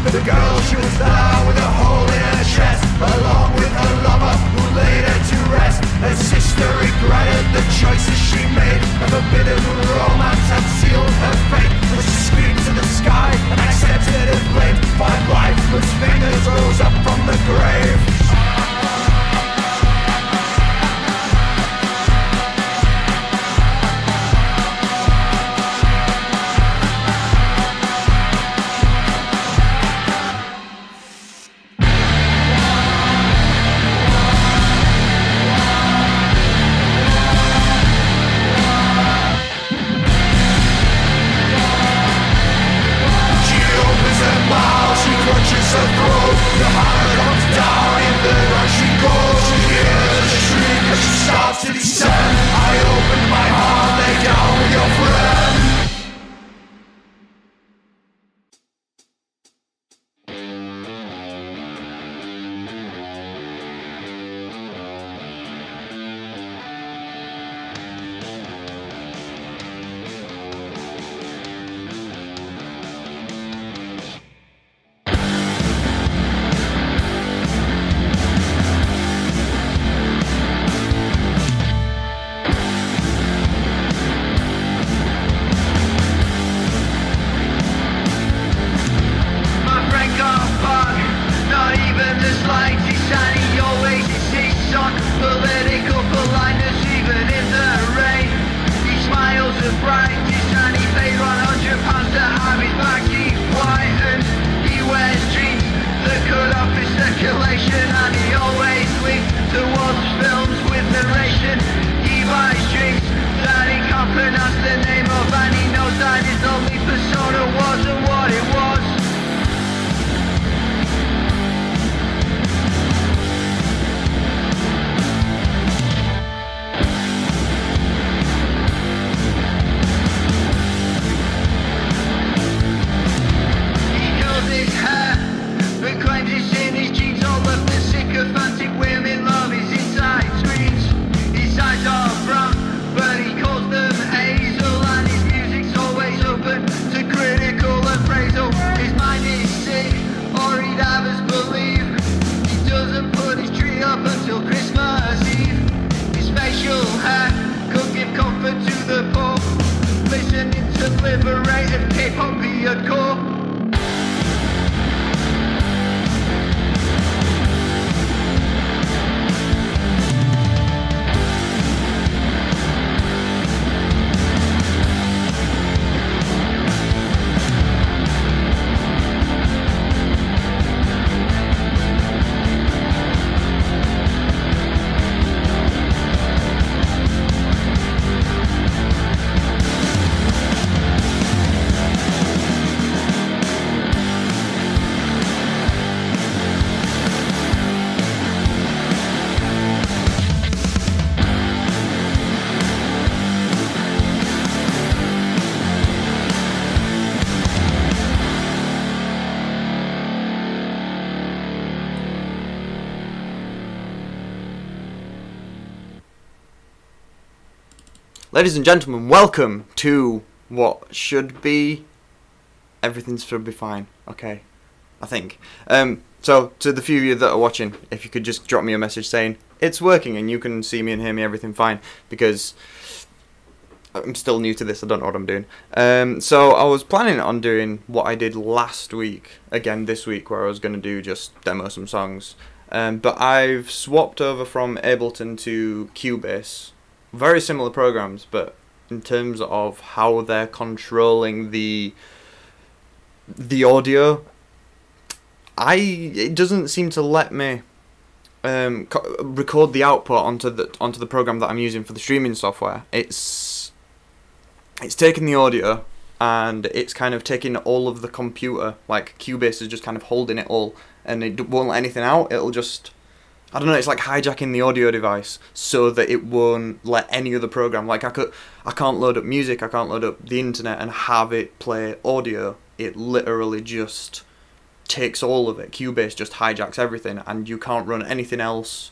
But the girl, she was there with a hole in her chest, along with her lover who laid her to rest. Her sister regretted the choices she made. A forbidden romance had sealed her fate. But she screamed to the sky and accepted her fate. Five lifeless fingers rose up from the grave. Her throat, the hammer comes down in the rush she goes. She hears a shriek as she starts to descend. I open my heart, lay down with your friend. And he always leans towards films with narration. He buys drinks that he can't pronounce the name of, and he knows that his only persona wasn't what it was. He curls his hair, but claims it's in his genes. All of the sycophantic women love his inside screens. His eyes are brown, but he calls them hazel, and his music's always open to critical appraisal. His mind is sick, or he'd have us believe he doesn't put his tree up until Christmas Eve. His facial hair could give comfort to the poor, listening to liberated K-pop hardcore. Ladies and gentlemen, welcome to what should be... Everything should be fine, okay, I think. So, to the few of you that are watching, if you could just drop me a message saying, it's working and you can see me and hear me, everything fine, because I'm still new to this, I don't know what I'm doing. So, I was planning on doing what I did last week, again this week, where I was going to do just demo some songs. But I've swapped over from Ableton to Cubase. Very similar programs, but in terms of how they're controlling the audio, it doesn't seem to let me record the output onto the program that I'm using for the streaming software. It's taking the audio and it's kind of taking all of the computer, like Cubase is just kind of holding it all, and it won't let anything out. It'll just, I don't know, it's like hijacking the audio device so that it won't let any other program, like I can't load up music, I can't load up the internet and have it play audio. It literally just takes all of it. Cubase just hijacks everything, and you can't run anything else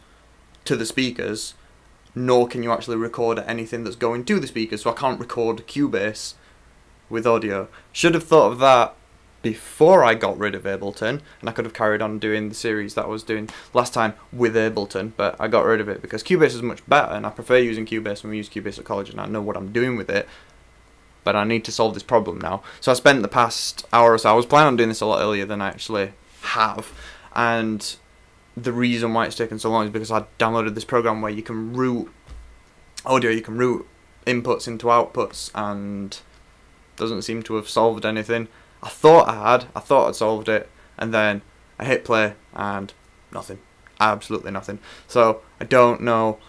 to the speakers, nor can you actually record anything that's going to the speakers. So I can't record Cubase with audio. Should have thought of that before I got rid of Ableton, and I could have carried on doing the series that I was doing last time with Ableton, but I got rid of it because Cubase is much better, and I prefer using Cubase when we use Cubase at college, and I know what I'm doing with it, but I need to solve this problem now. So I spent the past hour or so, I was planning on doing this a lot earlier than I actually have, and the reason why it's taken so long is because I downloaded this program where you can route audio, you can route inputs into outputs, and doesn't seem to have solved anything. I thought I'd solved it, and then I hit play and nothing, absolutely nothing. So I don't know.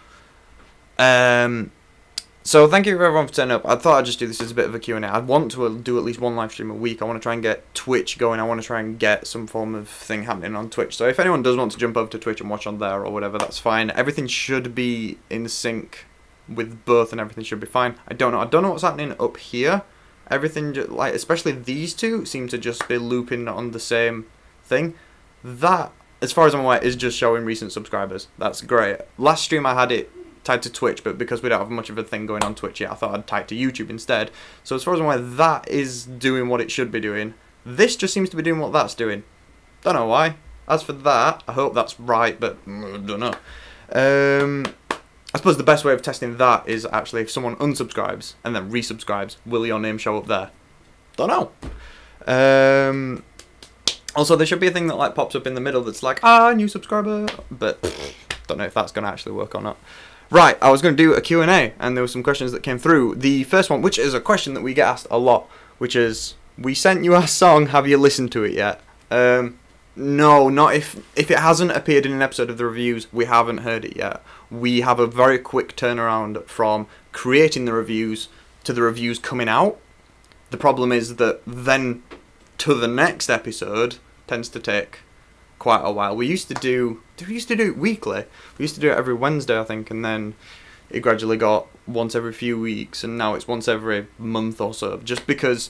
So thank you everyone for turning up. I thought I'd just do this as a bit of a Q&A. I want to do at least one live stream a week. I want to try and get Twitch going. I want to try and get some form of thing happening on Twitch. So if anyone does want to jump over to Twitch and watch on there or whatever, that's fine. Everything should be in sync with both, and everything should be fine. I don't know what's happening up here. Everything, like, especially these two, seem to just be looping on the same thing. That, as far as I'm aware, is just showing recent subscribers. That's great. Last stream I had it tied to Twitch, but because we don't have much of a thing going on Twitch yet, I thought I'd tie it to YouTube instead. So as far as I'm aware, that is doing what it should be doing. This just seems to be doing what that's doing. Don't know why. As for that, I hope that's right, but I don't know. I suppose the best way of testing that is actually if someone unsubscribes and then resubscribes, will your name show up there? Don't know. Also, there should be a thing that like pops up in the middle that's like, new subscriber, but don't know if that's going to actually work or not. Right, I was going to do a Q&A, and there were some questions that came through. The first one, which is a question that we get asked a lot, which is, we sent you our song, have you listened to it yet? No, not if it hasn't appeared in an episode of the reviews, we haven't heard it yet. We have a very quick turnaround from creating the reviews to the reviews coming out. The problem is that then to the next episode tends to take quite a while. We used to do it weekly. We used to do it every Wednesday, I think, and then it gradually got once every few weeks, and now it's once every month or so, just because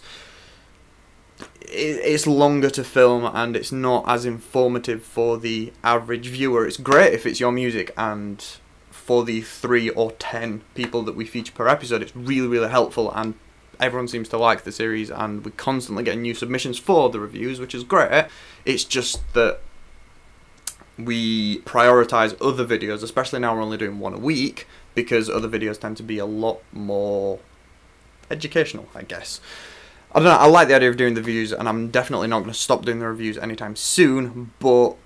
it's longer to film and it's not as informative for the average viewer. It's great if it's your music, and for the 3 or 10 people that we feature per episode, it's really, really helpful, and everyone seems to like the series, and we constantly get new submissions for the reviews, which is great. It's just that we prioritise other videos, especially now we're only doing one a week, because other videos tend to be a lot more educational, I guess. I don't know, I like the idea of doing the reviews, and I'm definitely not going to stop doing the reviews anytime soon, but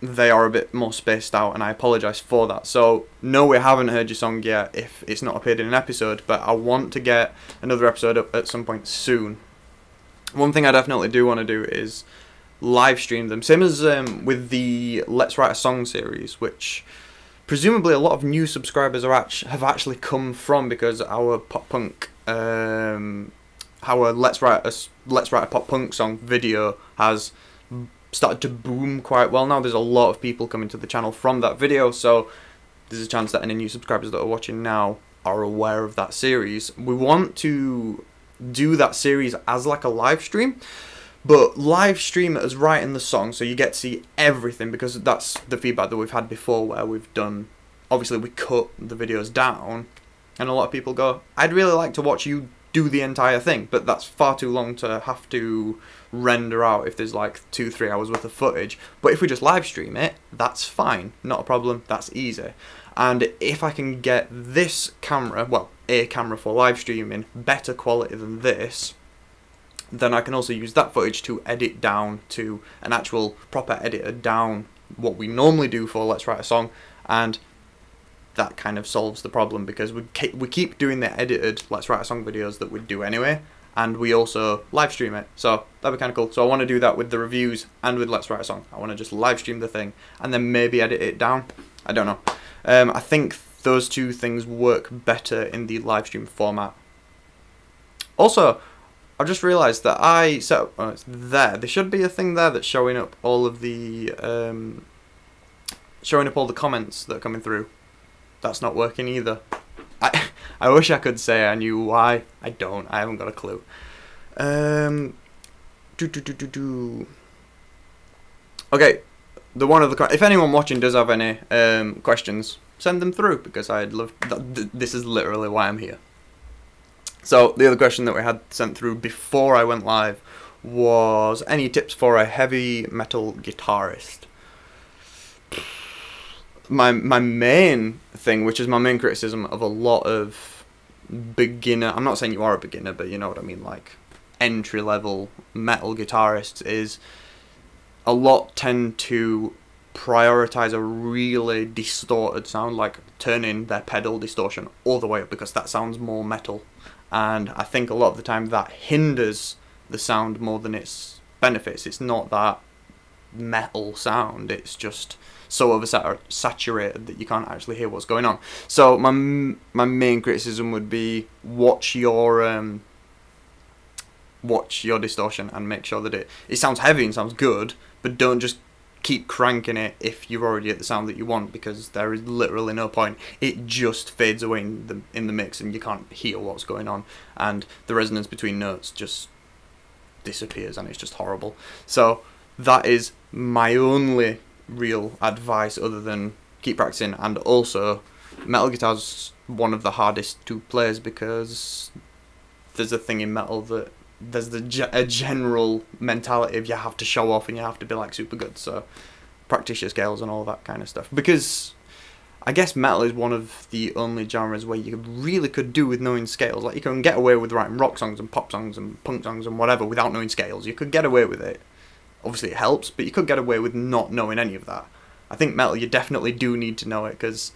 they are a bit more spaced out, and I apologise for that. So, no, we haven't heard your song yet if it's not appeared in an episode, but I want to get another episode up at some point soon. One thing I definitely do want to do is live stream them, same as with the Let's Write a Song series, which presumably a lot of new subscribers have actually come from, because our pop punk, our Let's Write a Pop Punk song video has started to boom quite well now. There's a lot of people coming to the channel from that video, so there's a chance that any new subscribers that are watching now are aware of that series. We want to do that series as like a live stream, but live stream it as writing the song, so you get to see everything, because that's the feedback that we've had before, where we've done, obviously we cut the videos down, and a lot of people go, I'd really like to watch you do the entire thing, but that's far too long to have to render out if there's like 2-3 hours worth of footage. But if we just live stream it, that's fine, not a problem, that's easy. And if I can get this camera, well, a camera for live streaming, better quality than this, then I can also use that footage to edit down to an actual proper editor down what we normally do for Let's Write a Song, and that kind of solves the problem, because we keep doing the edited Let's Write a Song videos that we'd do anyway, and we also live stream it, so that'd be kind of cool. So I want to do that with the reviews and with Let's Write a Song. I want to just live stream the thing and then maybe edit it down. I don't know. I think those two things work better in the live stream format. Also, I've just realised that I set up, oh, it's there. There should be a thing there that's showing up all of the showing up all the comments that are coming through. That's not working either. I wish I could say I knew why. I don't. I haven't got a clue. Okay, the one of the if anyone watching does have any questions, send them through, because I'd love. This is literally why I'm here. So the other question that we had sent through before I went live was any tips for a heavy metal guitarist. My main thing, which is my main criticism of a lot of beginner, I'm not saying you are a beginner, but you know what I mean, like entry level metal guitarists, is a lot tend to prioritize a really distorted sound, like turning their pedal distortion all the way up because that sounds more metal. And I think a lot of the time that hinders the sound more than its benefits. It's not that metal sound, it's just so oversaturated that you can't actually hear what's going on. So my main criticism would be watch your distortion and make sure that it sounds heavy and sounds good, but don't just keep cranking it if you're already at the sound that you want, because there is literally no point. It just fades away in the mix and you can't hear what's going on, and the resonance between notes just disappears and it's just horrible. So that is my only real advice, other than keep practicing. And also, metal guitar's one of the hardest to play because there's a thing in metal that there's a general mentality of you have to show off and you have to be like super good, so practice your scales and all that kind of stuff, because I guess metal is one of the only genres where you really could do with knowing scales. Like, you can get away with writing rock songs and pop songs and punk songs and whatever without knowing scales. You could get away with it. Obviously it helps, but you could get away with not knowing any of that. I think metal, you definitely do need to know it, because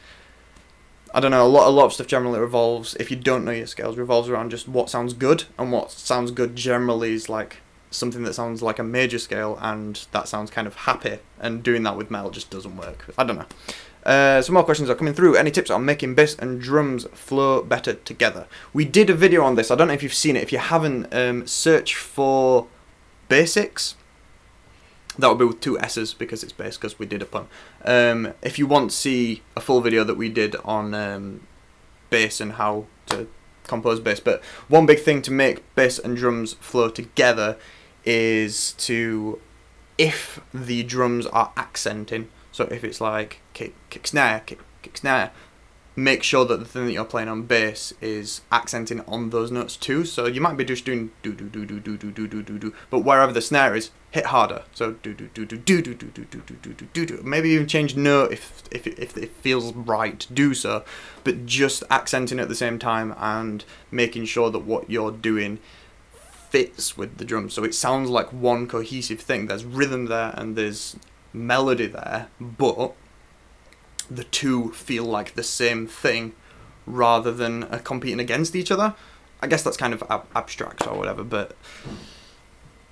I don't know, a lot of stuff generally revolves, if you don't know your scales, revolves around just what sounds good, and what sounds good generally is like something that sounds like a major scale, and that sounds kind of happy, and doing that with metal just doesn't work. I don't know. Some more questions are coming through. Any tips on making bass and drums flow better together? We did a video on this, I don't know if you've seen it. If you haven't, search for Basics. That would be with 2 S's because it's bass, because we did a pun. If you want to see a full video that we did on bass and how to compose bass. But one big thing to make bass and drums flow together is to, if the drums are accenting, so if it's like kick, snare, kick, snare, make sure that the thing that you're playing on bass is accenting on those notes too. So you might be just doing do do do do do do do do do do, but wherever the snare is, hit harder. So do do do do do do do do do do do do do. Maybe even change note if it feels right to do so, but just accenting at the same time and making sure that what you're doing fits with the drums, so it sounds like one cohesive thing. There's rhythm there and there's melody there, but the two feel like the same thing rather than competing against each other. I guess that's kind of abstract or whatever, but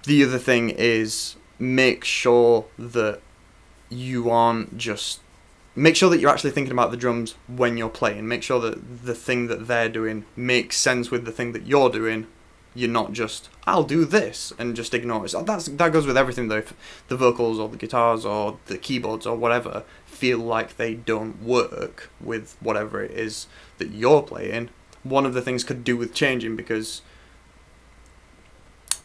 the other thing is make sure that you aren't just... Make sure that you're actually thinking about the drums when you're playing. Make sure that the thing that they're doing makes sense with the thing that you're doing. You're not just, I'll do this, and just ignore it. So that goes with everything though. If the vocals or the guitars or the keyboards or whatever feel like they don't work with whatever it is that you're playing, one of the things could do with changing, because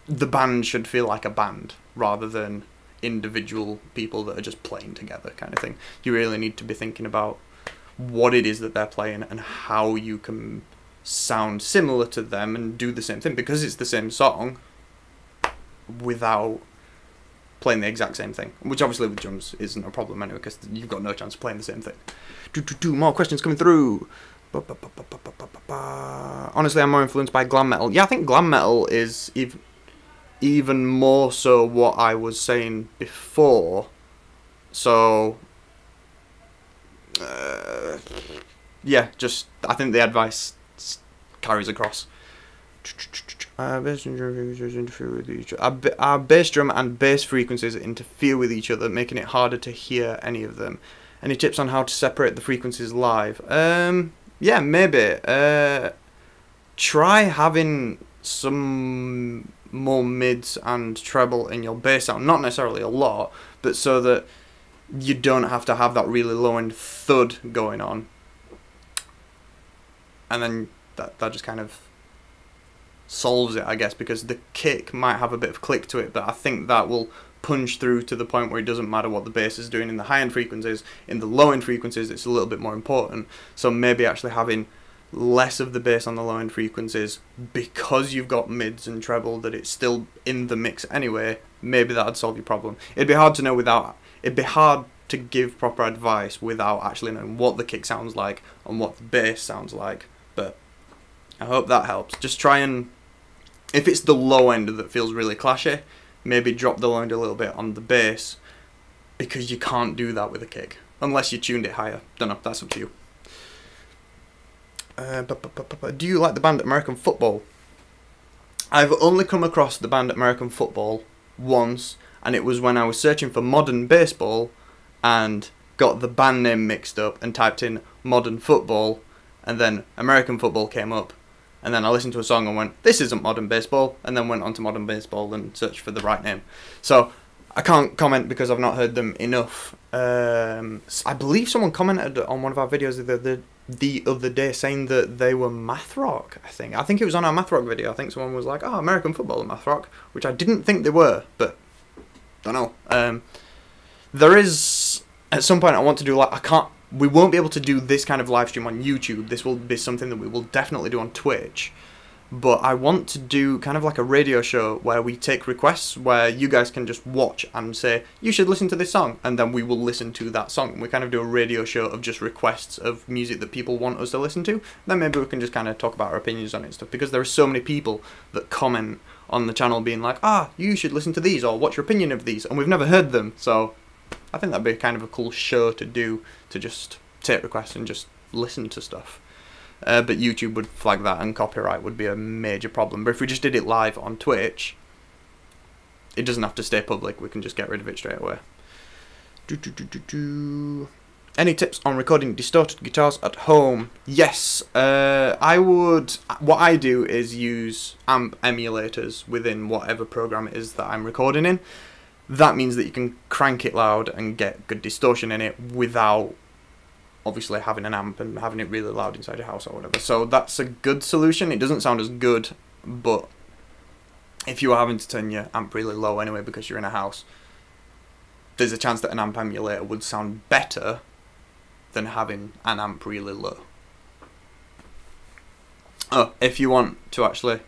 the band should feel like a band rather than individual people that are just playing together kind of thing. You really need to be thinking about what it is that they're playing and how you can sound similar to them and do the same thing, because it's the same song, without playing the exact same thing, which obviously with drums isn't a problem anyway, because you've got no chance of playing the same thing. More questions coming through. Honestly, I'm more influenced by glam metal. Yeah, I think glam metal is even more so what I was saying before. So yeah, just I think the advice carries across. Our bass drum and bass frequencies interfere with each other, making it harder to hear any of them. Any tips on how to separate the frequencies live? Yeah, maybe. Try having some more mids and treble in your bass sound. Not necessarily a lot, but so that you don't have to have that really low end thud going on. And then that just kind of solves it, I guess, because the kick might have a bit of click to it, but I think that will punch through to the point where it doesn't matter what the bass is doing in the high end frequencies. In the low end frequencies, it's a little bit more important. So maybe actually having less of the bass on the low end frequencies, because you've got mids and treble that it's still in the mix anyway, maybe that'd solve your problem. It'd be hard to know without, it'd be hard to give proper advice without actually knowing what the kick sounds like and what the bass sounds like, but I hope that helps. Just try and, if it's the low end that feels really clashy, maybe drop the low end a little bit on the bass, because you can't do that with a kick unless you tuned it higher. Don't know, that's up to you. Do you like the band American Football? I've only come across the band American Football once, and it was when I was searching for modern baseball and got the band name mixed up and typed in modern football, and then American Football came up, and then I listened to a song and went, this isn't modern baseball, and then went on to modern baseball and searched for the right name. So I can't comment because I've not heard them enough. I believe someone commented on one of our videos the other day saying that they were math rock. I think it was on our math rock video. I think someone was like, oh, American Football and math rock, which I didn't think they were, but don't know. There is, at some point I want to do, like, we won't be able to do this kind of live stream on YouTube. This will be something that we will definitely do on Twitch. But I want to do kind of like a radio show where we take requests, where you guys can just watch and say, you should listen to this song, and then we will listen to that song. We kind of do a radio show of just requests of music that people want us to listen to. Then maybe we can just kind of talk about our opinions on it and stuff, because there are so many people that comment on the channel being like, you should listen to these, or what's your opinion of these, and we've never heard them. So I think that'd be kind of a cool show to do, to just take requests and just listen to stuff. But YouTube would flag that, and copyright would be a major problem. But if we just did it live on Twitch, it doesn't have to stay public. We can just get rid of it straight away. Any tips on recording distorted guitars at home? Yes, I would. What I do is use amp emulators within whatever program it is that I'm recording in. That means that you can crank it loud and get good distortion in it without obviously having an amp and having it really loud inside your house or whatever. So that's a good solution. It doesn't sound as good, but if you are having to turn your amp really low anyway because you're in a house, there's a chance that an amp emulator would sound better than having an amp really low. Oh, if you want to actually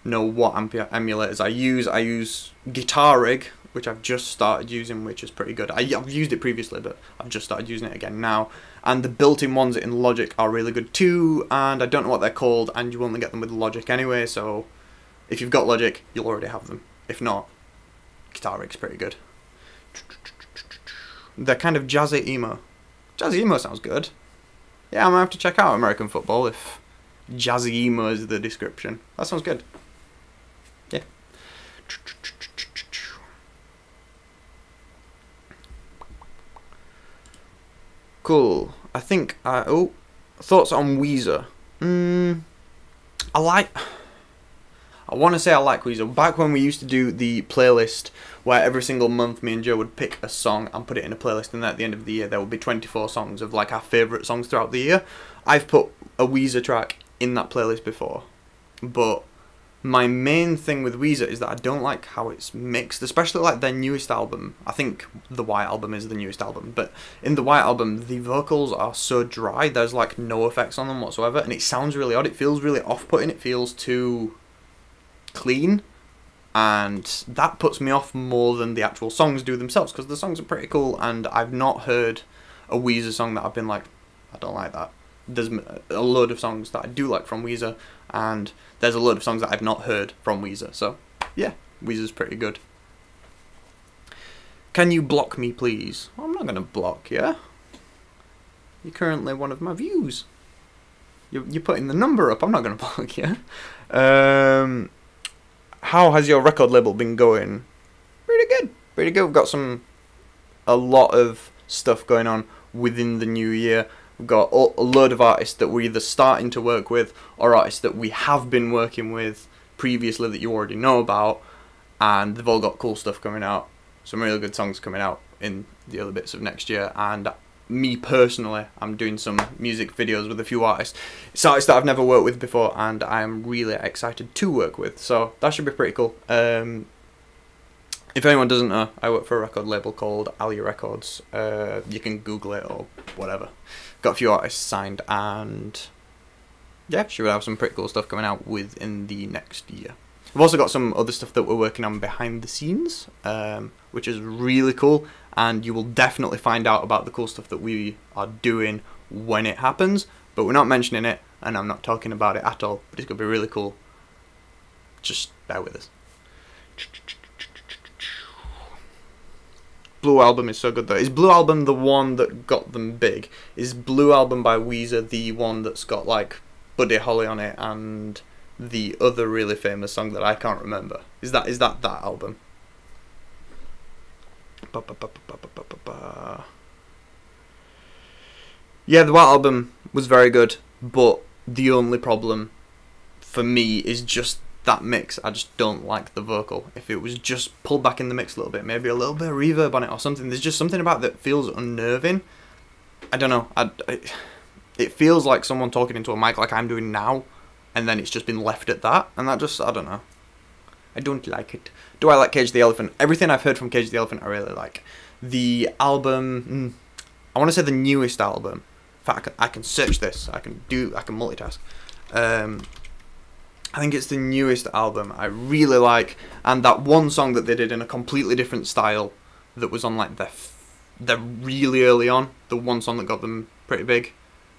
know what amp emulators I use Guitar Rig, which I've just started using, which is pretty good. I've used it previously, but I've just started using it again now. And the built-in ones in Logic are really good too, and I don't know what they're called, and you only get them with Logic anyway, so if you've got Logic, you'll already have them. If not, Guitar Rig's pretty good. They're kind of jazzy emo. Jazzy emo sounds good. Yeah, I'm gonna have to check out American Football if jazzy emo is the description. That sounds good. Yeah. Cool. I think thoughts on Weezer. I want to say I like Weezer. Back when we used to do the playlist where every single month me and Joe would pick a song and put it in a playlist, and then at the end of the year there would be 24 songs of like our favourite songs throughout the year. I've put a Weezer track in that playlist before, but my main thing with Weezer is that I don't like how it's mixed, especially like their newest album. I think the White Album is the newest album, but in the White Album the vocals are so dry, there's like no effects on them whatsoever, and it sounds really odd. It feels really off-putting, it feels too clean, and that puts me off more than the actual songs do themselves, because the songs are pretty cool, and I've not heard a Weezer song that I've been like, I don't like that. There's a load of songs that I do like from Weezer, and there's a load of songs that I've not heard from Weezer, so yeah, Weezer's pretty good. Can you block me, please? Well, I'm not going to block you. You're currently one of my views. You're putting the number up, I'm not going to block you. How has your record label been going? Pretty good, pretty good. We've got a lot of stuff going on within the new year. We've got a load of artists that we're either starting to work with or artists that we have been working with previously that you already know about, and they've all got cool stuff coming out. Some really good songs coming out in the other bits of next year, and me personally, I'm doing some music videos with a few artists. It's artists that I've never worked with before, and I'm really excited to work with, so that should be pretty cool. If anyone doesn't know, I work for a record label called Alia Records. You can Google it or whatever. Got a few artists signed, and yeah, she would have some pretty cool stuff coming out within the next year. We've also got some other stuff that we're working on behind the scenes, which is really cool, and you will definitely find out about the cool stuff that we are doing when it happens, but we're not mentioning it, and I'm not talking about it at all, but it's going to be really cool. Just bear with us. Blue Album is so good though. Is Blue Album the one that got them big? Is Blue Album by Weezer the one that's got like Buddy Holly on it and the other really famous song that I can't remember? Is that album? Yeah, the White Album was very good, but the only problem for me is just that mix. I just don't like the vocal. If it was just pulled back in the mix a little bit, maybe a little bit of reverb on it or something, there's just something about that feels unnerving. I don't know. It feels like someone talking into a mic like I'm doing now, and then it's just been left at that, and that just, I don't know. I don't like it. Do I like Cage the Elephant? Everything I've heard from Cage the Elephant I really like. The album, I want to say the newest album. In fact, I can search this. I can multitask. I think it's the newest album I really like, and that one song that they did in a completely different style that was on like they're really early on, the one song that got them pretty big,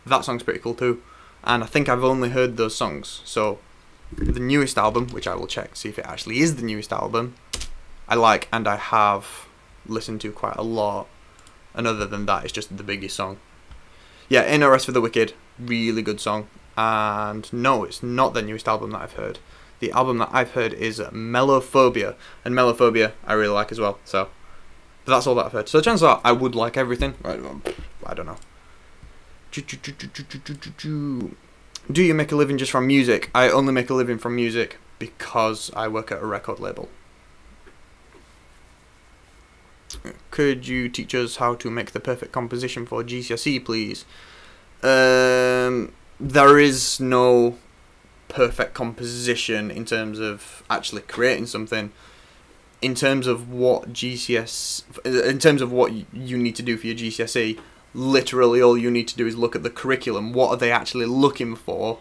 that song's pretty cool too, and I think I've only heard those songs. So the newest album, which I will check, see if it actually is the newest album, I like, and I have listened to quite a lot, and other than that it's just the biggest song. Yeah, Ain't No Rest for the Wicked, really good song. And no, it's not the newest album that I've heard. The album that I've heard is Mellophobia, and Mellophobia I really like as well. So, but that's all that I've heard. So chances are I would like everything. I don't know. Do you make a living just from music? I only make a living from music because I work at a record label. Could you teach us how to make the perfect composition for GCSE, please? There is no perfect composition in terms of actually creating something. In terms of what in terms of what you need to do for your GCSE, literally all you need to do is look at the curriculum. What are they actually looking for?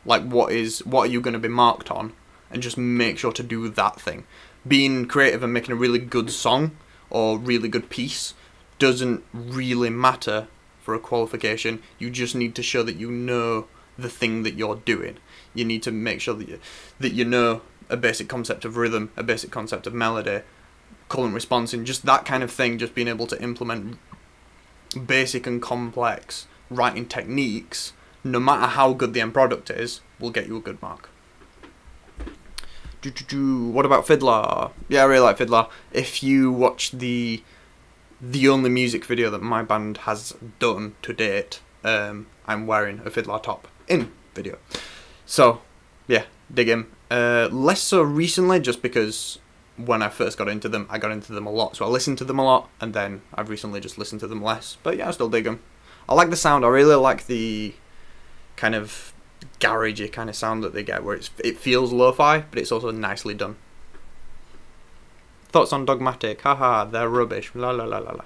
Like, what are you going to be marked on? And just make sure to do that thing. Being creative and making a really good song or really good piece doesn't really matter for a qualification. You just need to show that you know the thing that you're doing. You need to make sure that you know a basic concept of rhythm, a basic concept of melody, call and response, and just that kind of thing. Just being able to implement basic and complex writing techniques, no matter how good the end product is, will get you a good mark. What about Fiddler? Yeah, I really like Fiddler. If you watch the only music video that my band has done to date, I'm wearing a Fiddler top in video. So, yeah, dig him. Less so recently, just because when I first got into them, I got into them a lot. So I listened to them a lot, and then I've recently just listened to them less. But yeah, I still dig them. I like the sound. I really like the kind of garagey kind of sound that they get, where it feels lo-fi, but it's also nicely done. Thoughts on Dogmatic? Haha, they're rubbish. La la la la la.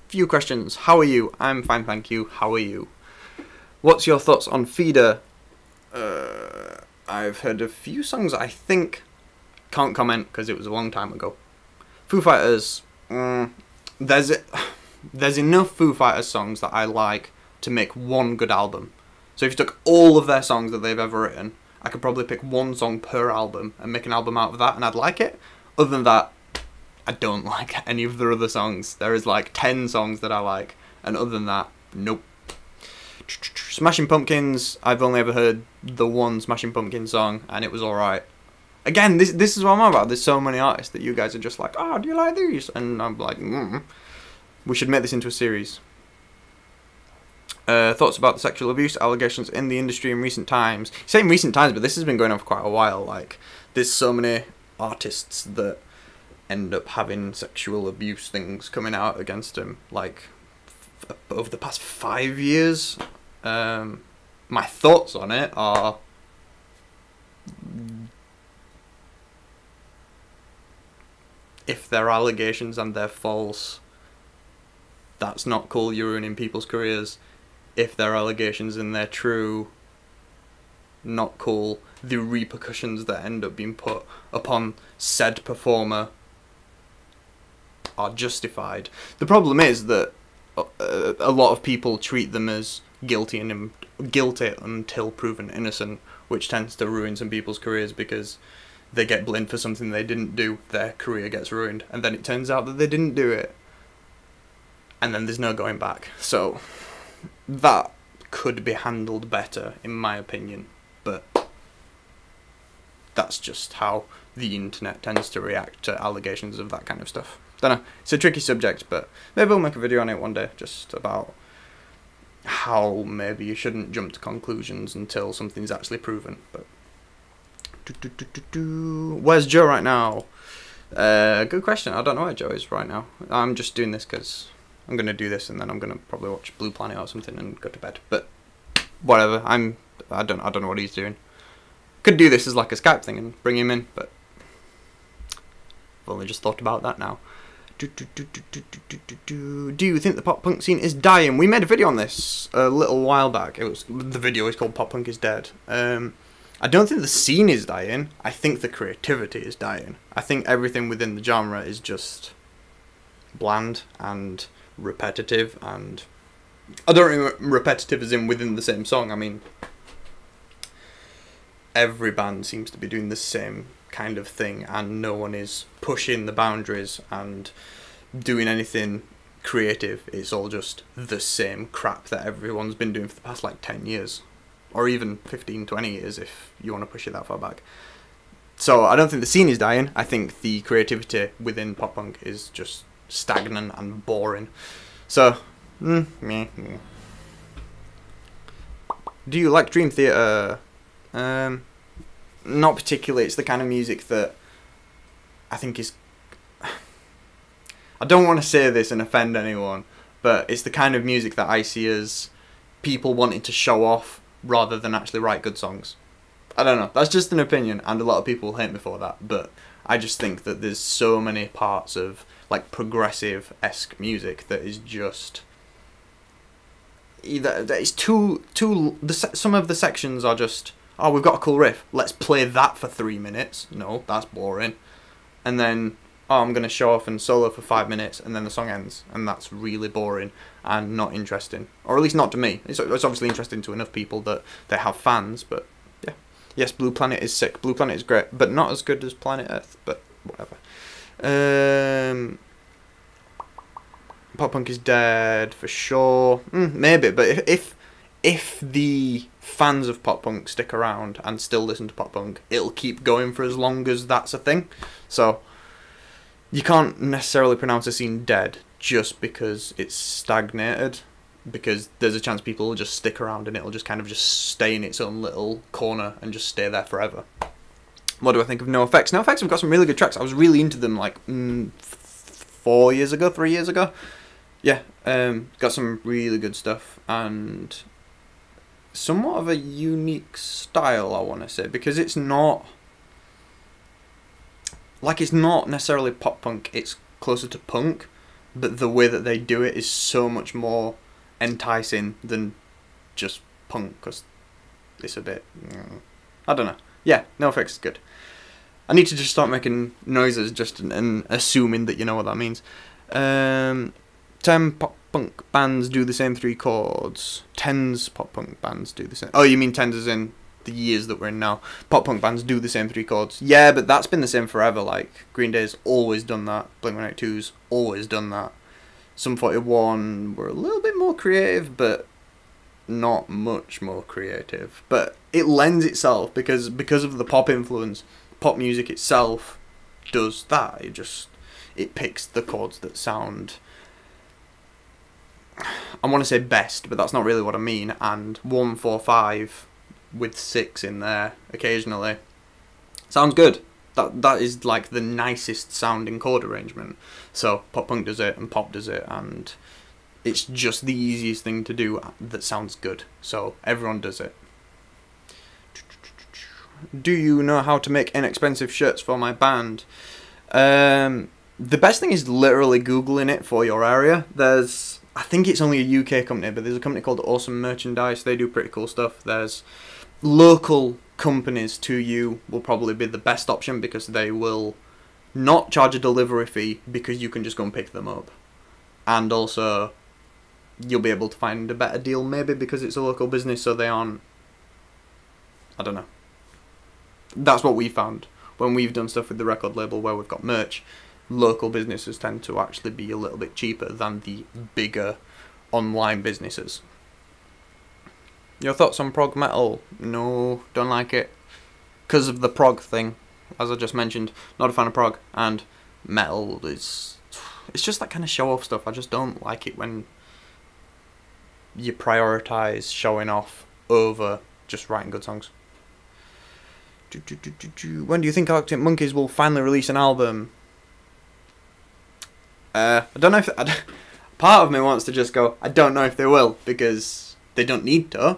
Few questions. How are you? I'm fine, thank you. How are you? What's your thoughts on Feeder? I've heard a few songs. I think can't comment because it was a long time ago. Foo Fighters. There's enough Foo Fighters songs that I like to make one good album. So if you took all of their songs that they've ever written, I could probably pick one song per album and make an album out of that, and I'd like it. Other than that, I don't like any of their other songs. There is like 10 songs that I like, and other than that, nope. Smashing Pumpkins, I've only ever heard the one Smashing Pumpkins song, and it was alright. Again, this is what I'm on about. There's so many artists that you guys are just like, oh, do you like these? And I'm like, we should make this into a series. Thoughts about the sexual abuse allegations in the industry in recent times. Same recent times, but this has been going on for quite a while. Like, there's so many artists that end up having sexual abuse things coming out against them. Like, over the past 5 years. My thoughts on it are, if they're allegations and they're false, that's not cool. You're ruining people's careers. If their allegations and they're true, not cool. The repercussions that end up being put upon said performer are justified. The problem is that a lot of people treat them as guilty until proven innocent, which tends to ruin some people's careers because they get blamed for something they didn't do, their career gets ruined, and then it turns out that they didn't do it, and then there's no going back. So that could be handled better, in my opinion, but that's just how the internet tends to react to allegations of that kind of stuff. Don't know, it's a tricky subject, but maybe I'll make a video on it one day, just about how maybe you shouldn't jump to conclusions until something's actually proven. But where's Joe right now? Good question. I don't know where Joe is right now. I'm just doing this because I'm going to do this and then I'm going to probably watch Blue Planet or something and go to bed. But whatever. I don't know what he's doing. Could do this as like a Skype thing and bring him in, but I've only just thought about that now. Do you think the pop punk scene is dying? We made a video on this a little while back. The video is called Pop Punk is Dead. I don't think the scene is dying. I think the creativity is dying. I think everything within the genre is just bland and repetitive, and I don't mean repetitive as in within the same song. I mean, every band seems to be doing the same kind of thing, and no one is pushing the boundaries and doing anything creative. It's all just the same crap that everyone's been doing for the past like 10 years. Or even 15, 20 years if you want to push it that far back. So I don't think the scene is dying. I think the creativity within pop punk is just stagnant and boring. So, meh. Do you like Dream Theater? Not particularly. It's the kind of music that I think is... I don't want to say this and offend anyone, but it's the kind of music that I see as people wanting to show off rather than actually write good songs. I don't know, that's just an opinion, and a lot of people hate me for that, but I just think that there's so many parts of like progressive-esque music that is just either it's some of the sections are just, oh, we've got a cool riff, let's play that for 3 minutes. No, that's boring. And then, oh, I'm going to show off and solo for 5 minutes, and then the song ends, and that's really boring and not interesting, or at least not to me. It's obviously interesting to enough people that they have fans, but yeah. Yes, Blue Planet is sick. Blue Planet is great, but not as good as Planet Earth, but whatever. Pop punk is dead for sure. Maybe, but if the fans of pop punk stick around and still listen to pop punk, it'll keep going for as long as that's a thing. So you can't necessarily pronounce a scene dead just because it's stagnated, because there's a chance people will just stick around and it'll just kind of just stay in its own little corner and just stay there forever. What do I think of NoFX? NoFX have got some really good tracks. I was really into them like 3 years ago. Yeah, got some really good stuff and somewhat of a unique style, I want to say, because it's not necessarily pop punk, it's closer to punk, but the way that they do it is so much more enticing than just punk, because it's a bit, I don't know. Yeah, NoFX is good. I need to just start making noises just and assuming that you know what that means. 10 pop punk bands do the same 3 chords. 10's pop punk bands do the same. Oh, you mean 10's as in the years that we're in now. Pop punk bands do the same 3 chords. Yeah, but that's been the same forever. Like, Green Day's always done that. Blink-182's always done that. Sum 41 were a little bit more creative, but not much more creative. But it lends itself because of the pop influence. Pop music itself does that. It picks the chords that sound, I want to say best, but that's not really what I mean. And 1, 4, 5 with 6 in there occasionally sounds good. That is like the nicest sounding chord arrangement. So pop punk does it and pop does it, and it's just the easiest thing to do that sounds good. So everyone does it. Do you know how to make inexpensive shirts for my band? The best thing is literally Googling it for your area. There's I think it's only a UK company, but there's a company called Awesome Merchandise. They do pretty cool stuff. There's local companies to you will probably be the best option because they will not charge a delivery fee because you can just go and pick them up. And also, you'll be able to find a better deal maybe because it's a local business, so they aren't... I don't know. That's what we found when we've done stuff with the record label where we've got merch. Local businesses tend to actually be a little bit cheaper than the bigger online businesses. Your thoughts on prog metal? No, don't like it. Because of the prog thing, as I just mentioned, not a fan of prog, and metal is... It's just that kind of show-off stuff. I just don't like it when you prioritise showing off over just writing good songs. When do you think Arctic Monkeys will finally release an album? I don't know if... part of me wants to just go, I don't know if they will, because they don't need to.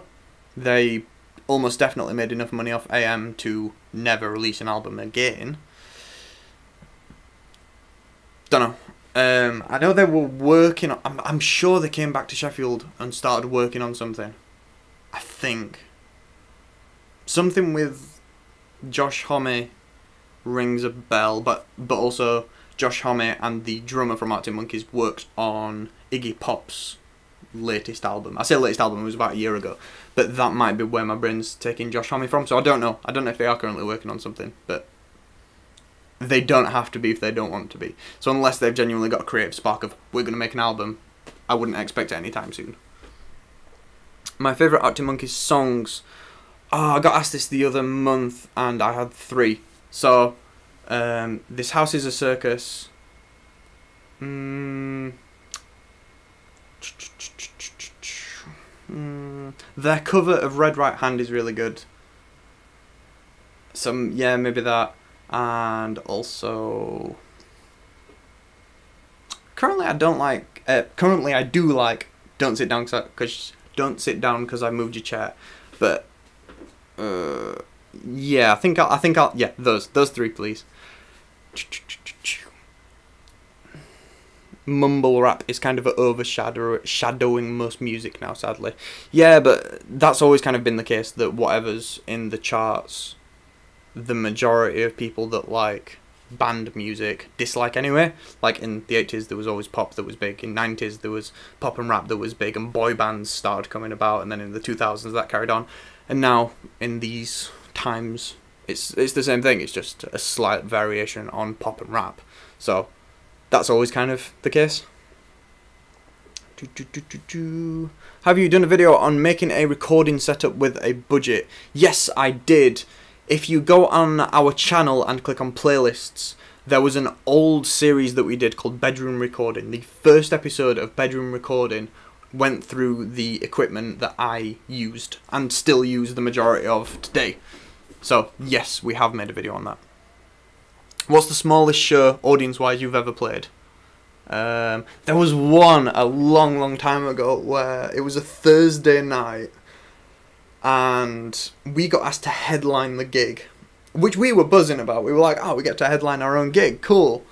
They almost definitely made enough money off AM to never release an album again. Don't know. I know they were working on... I'm sure they came back to Sheffield and started working on something. I think. Something with Josh Homme rings a bell, but also Josh Homme and the drummer from Arctic Monkeys worked on Iggy Pop's latest album. I say latest album, it was about a year ago, but that might be where my brain's taking Josh Homme from, so I don't know. I don't know if they are currently working on something, but they don't have to be if they don't want to be. So unless they've genuinely got a creative spark of, we're going to make an album, I wouldn't expect it anytime soon. My favourite Arctic Monkeys songs... Oh, I got asked this the other month, and I had 3. So, This House is a Circus. Their cover of Red Right Hand is really good. Yeah, maybe that. And also... Currently I don't like... currently I do like Don't Sit Down because I moved your chair. But... yeah, I think I'll... Yeah, those 3, please. Mumble rap is kind of overshadowing most music now, sadly. Yeah, but that's always kind of been the case, that whatever's in the charts, the majority of people that like band music dislike anyway. Like in the 80s there was always pop that was big, in 90s there was pop and rap that was big, and boy bands started coming about, and then in the 2000s that carried on. And now, in these times, it's the same thing, it's just a slight variation on pop and rap. So, that's always kind of the case. Have you done a video on making a recording setup with a budget? Yes, I did. If you go on our channel and click on playlists, there was an old series that we did called Bedroom Recording. The first episode of Bedroom Recording went through the equipment that I used and still use the majority of today. So, yes, we have made a video on that. What's the smallest show, audience-wise, you've ever played? There was one a long time ago where it was a Thursday night and we got asked to headline the gig, which we were buzzing about. We were like, oh, we get to headline our own gig, cool.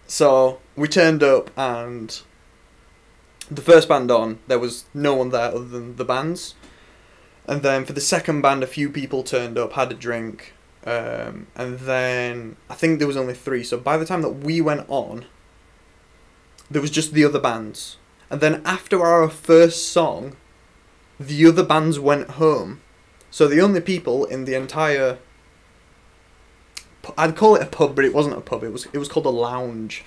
So, we turned up and... the first band on, there was no one there other than the bands. And then for the second band, a few people turned up, had a drink. And then I think there was only 3. So by the time that we went on, there was just the other bands. And then after our first song, the other bands went home. So the only people in the entire... I'd call it a pub, but it wasn't a pub. It was called a lounge.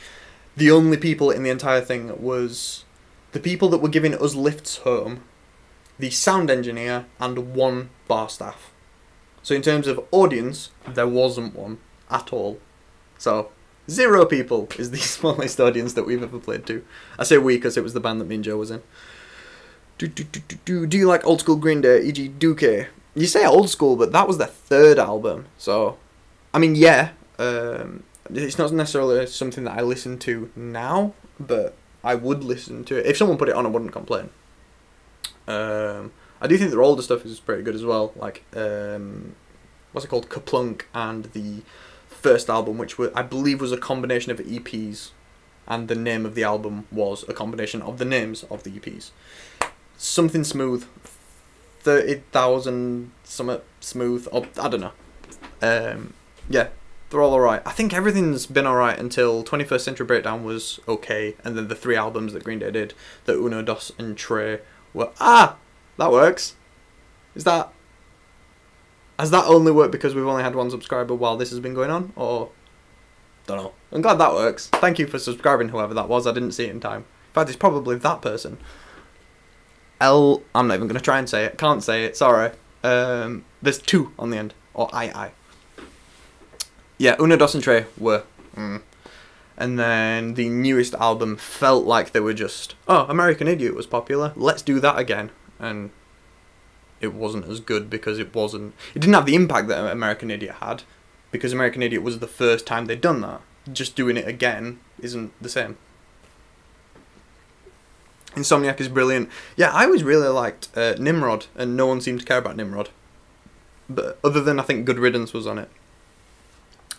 The only people in the entire thing was... the people that were giving us lifts home, the sound engineer, and 1 bar staff. So in terms of audience, there wasn't one at all. So, 0 people is the smallest audience that we've ever played to. I say we because it was the band that me and Joe was in. Do you like old school Green Day, e.g. Duke? You say old school, but that was their 3rd album. So, I mean, yeah. It's not necessarily something that I listen to now, but... I would listen to it. If someone put it on, I wouldn't complain. I do think their older stuff is pretty good as well. Like, what's it called? Kaplunk, and the first album, which I believe was a combination of EPs. and the name of the album was a combination of the names of the EPs. Something Smooth, 30,000 something smooth, or I don't know. Yeah, they're all alright. I think everything's been alright until 21st Century Breakdown was okay, and then the 3 albums that Green Day did, the Uno, Dos, and Tre, were... Ah! That works! Has that only worked because we've only had 1 subscriber while this has been going on? Or... Don't know. I'm glad that works. Thank you for subscribing, whoever that was. I didn't see it in time. In fact, it's probably that person. I'm not even going to try and say it. Can't say it. Sorry. There's 2 on the end. Or I. Yeah, Uno, Dos, and Tre were. And then the newest album felt like they were just... Oh, American Idiot was popular. Let's do that again. And it wasn't as good because it wasn't... It didn't have the impact that American Idiot had. Because American Idiot was the first time they'd done that. Just doing it again isn't the same. Insomniac is brilliant. Yeah, I always really liked Nimrod, and no one seemed to care about Nimrod. But other than, I think, Good Riddance was on it.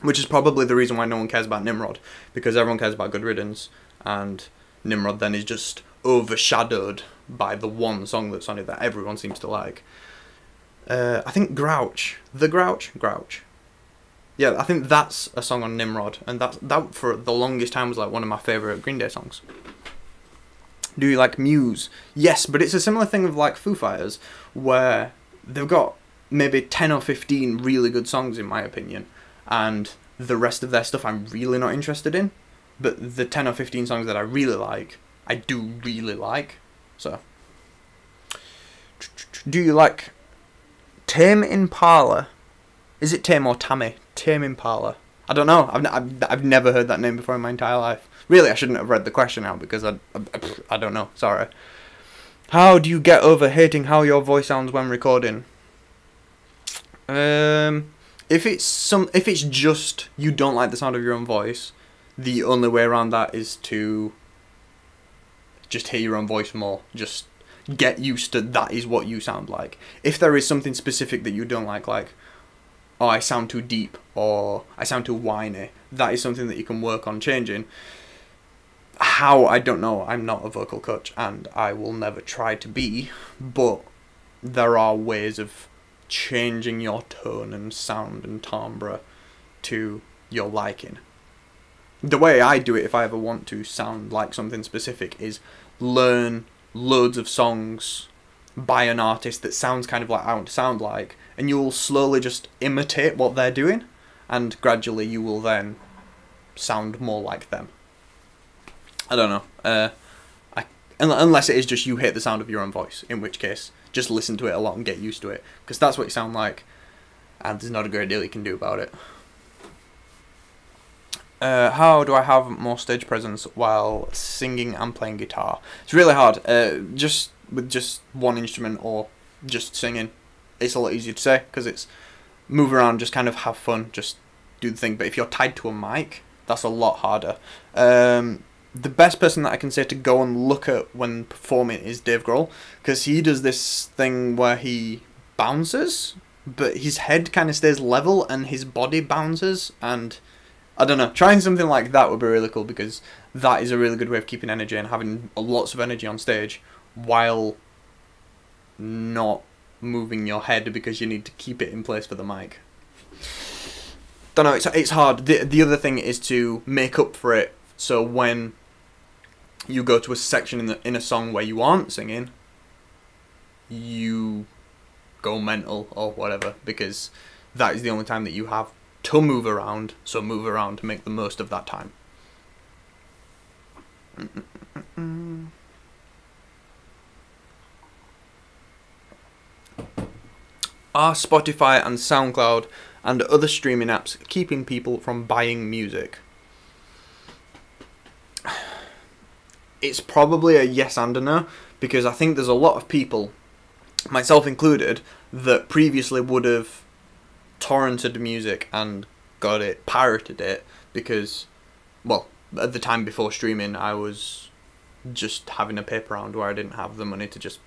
Which is probably the reason why no one cares about Nimrod. Because everyone cares about Good Riddance, and Nimrod then is just overshadowed by the one song that's on it that everyone seems to like. I think Grouch. The Grouch? Grouch. Yeah, I think that's a song on Nimrod, and that for the longest time was like one of my favourite Green Day songs. Do you like Muse? Yes, but it's a similar thing with like Foo Fighters, where they've got maybe 10 or 15 really good songs in my opinion, and the rest of their stuff I'm really not interested in, but the 10 or 15 songs that I really like, I do really like. So, do you like Tame Impala? Is it Tame or Tammy? Tame Impala. I don't know. I've never heard that name before in my entire life. Really, I shouldn't have read the question out because I don't know. Sorry. How do you get over hating how your voice sounds when recording? If it's just you don't like the sound of your own voice, the only way around that is to just hear your own voice more. Just get used to that is what you sound like. If there is something specific that you don't like, oh, I sound too deep, or I sound too whiny, that is something that you can work on changing. How, I don't know. I'm not a vocal coach, and I will never try to be, but there are ways of changing your tone and sound and timbre to your liking. The way I do it, if I ever want to sound like something specific, is learn loads of songs by an artist that sounds kind of like I want to sound like, and you'll slowly just imitate what they're doing, and gradually you will then sound more like them. I don't know. Unless it is just you hate the sound of your own voice, in which case just listen to it a lot and get used to it, because that's what you sound like, and there's not a great deal you can do about it. How do I have more stage presence while singing and playing guitar? It's really hard. Just with just one instrument or just singing, it's a lot easier to say, because it's move around, just kind of have fun, just do the thing. But if you're tied to a mic, that's a lot harder. The best person that I can say to go and look at when performing is Dave Grohl, because he does this thing where he bounces, but his head kind of stays level and his body bounces, and I don't know, trying something like that would be really cool, because that is a really good way of keeping energy and having lots of energy on stage while not moving your head because you need to keep it in place for the mic. Don't know, it's hard. The other thing is to make up for it, so when you go to a section in a song where you aren't singing, you go mental or whatever, because that is the only time that you have to move around, so move around to make the most of that time. Are Spotify and SoundCloud and other streaming apps keeping people from buying music? It's probably a yes and a no, because I think there's a lot of people, myself included, that previously would have torrented music and got it, pirated it, because, well, at the time before streaming, I was just having a paper round where I didn't have the money to just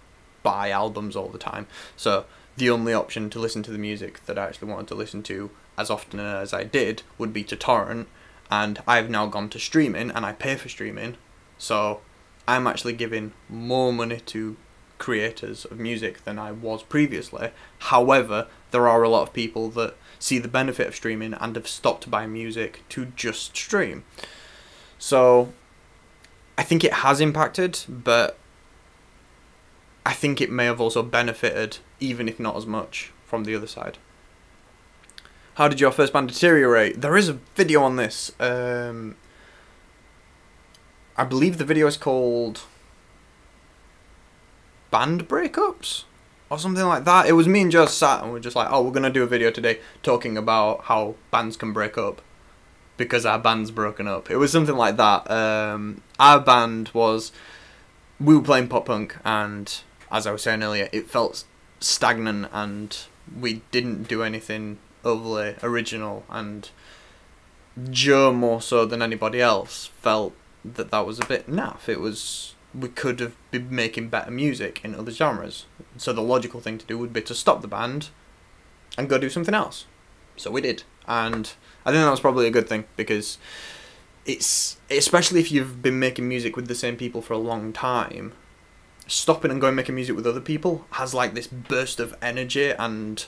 buy albums all the time. So the only option to listen to the music that I actually wanted to listen to as often as I did would be to torrent, and I've now gone to streaming, and I pay for streaming, so I'm actually giving more money to creators of music than I was previously. However, there are a lot of people that see the benefit of streaming and have stopped buying music to just stream. So I think it has impacted, but I think it may have also benefited, even if not as much, from the other side. How did your first band deteriorate? There is a video on this. I believe the video is called Band Breakups or something like that. It was me and Joe sat and we're just like, oh, we're going to do a video today talking about how bands can break up because our band's broken up. It was something like that. Our band was, we were playing pop punk, and as I was saying earlier, it felt stagnant and we didn't do anything overly original, and Joe, more so than anybody else, felt that that was a bit naff. It was, we could have been making better music in other genres, so the logical thing to do would be to stop the band and go do something else. So we did, and I think that was probably a good thing, because it's, especially if you've been making music with the same people for a long time, stopping and going making music with other people has like this burst of energy, and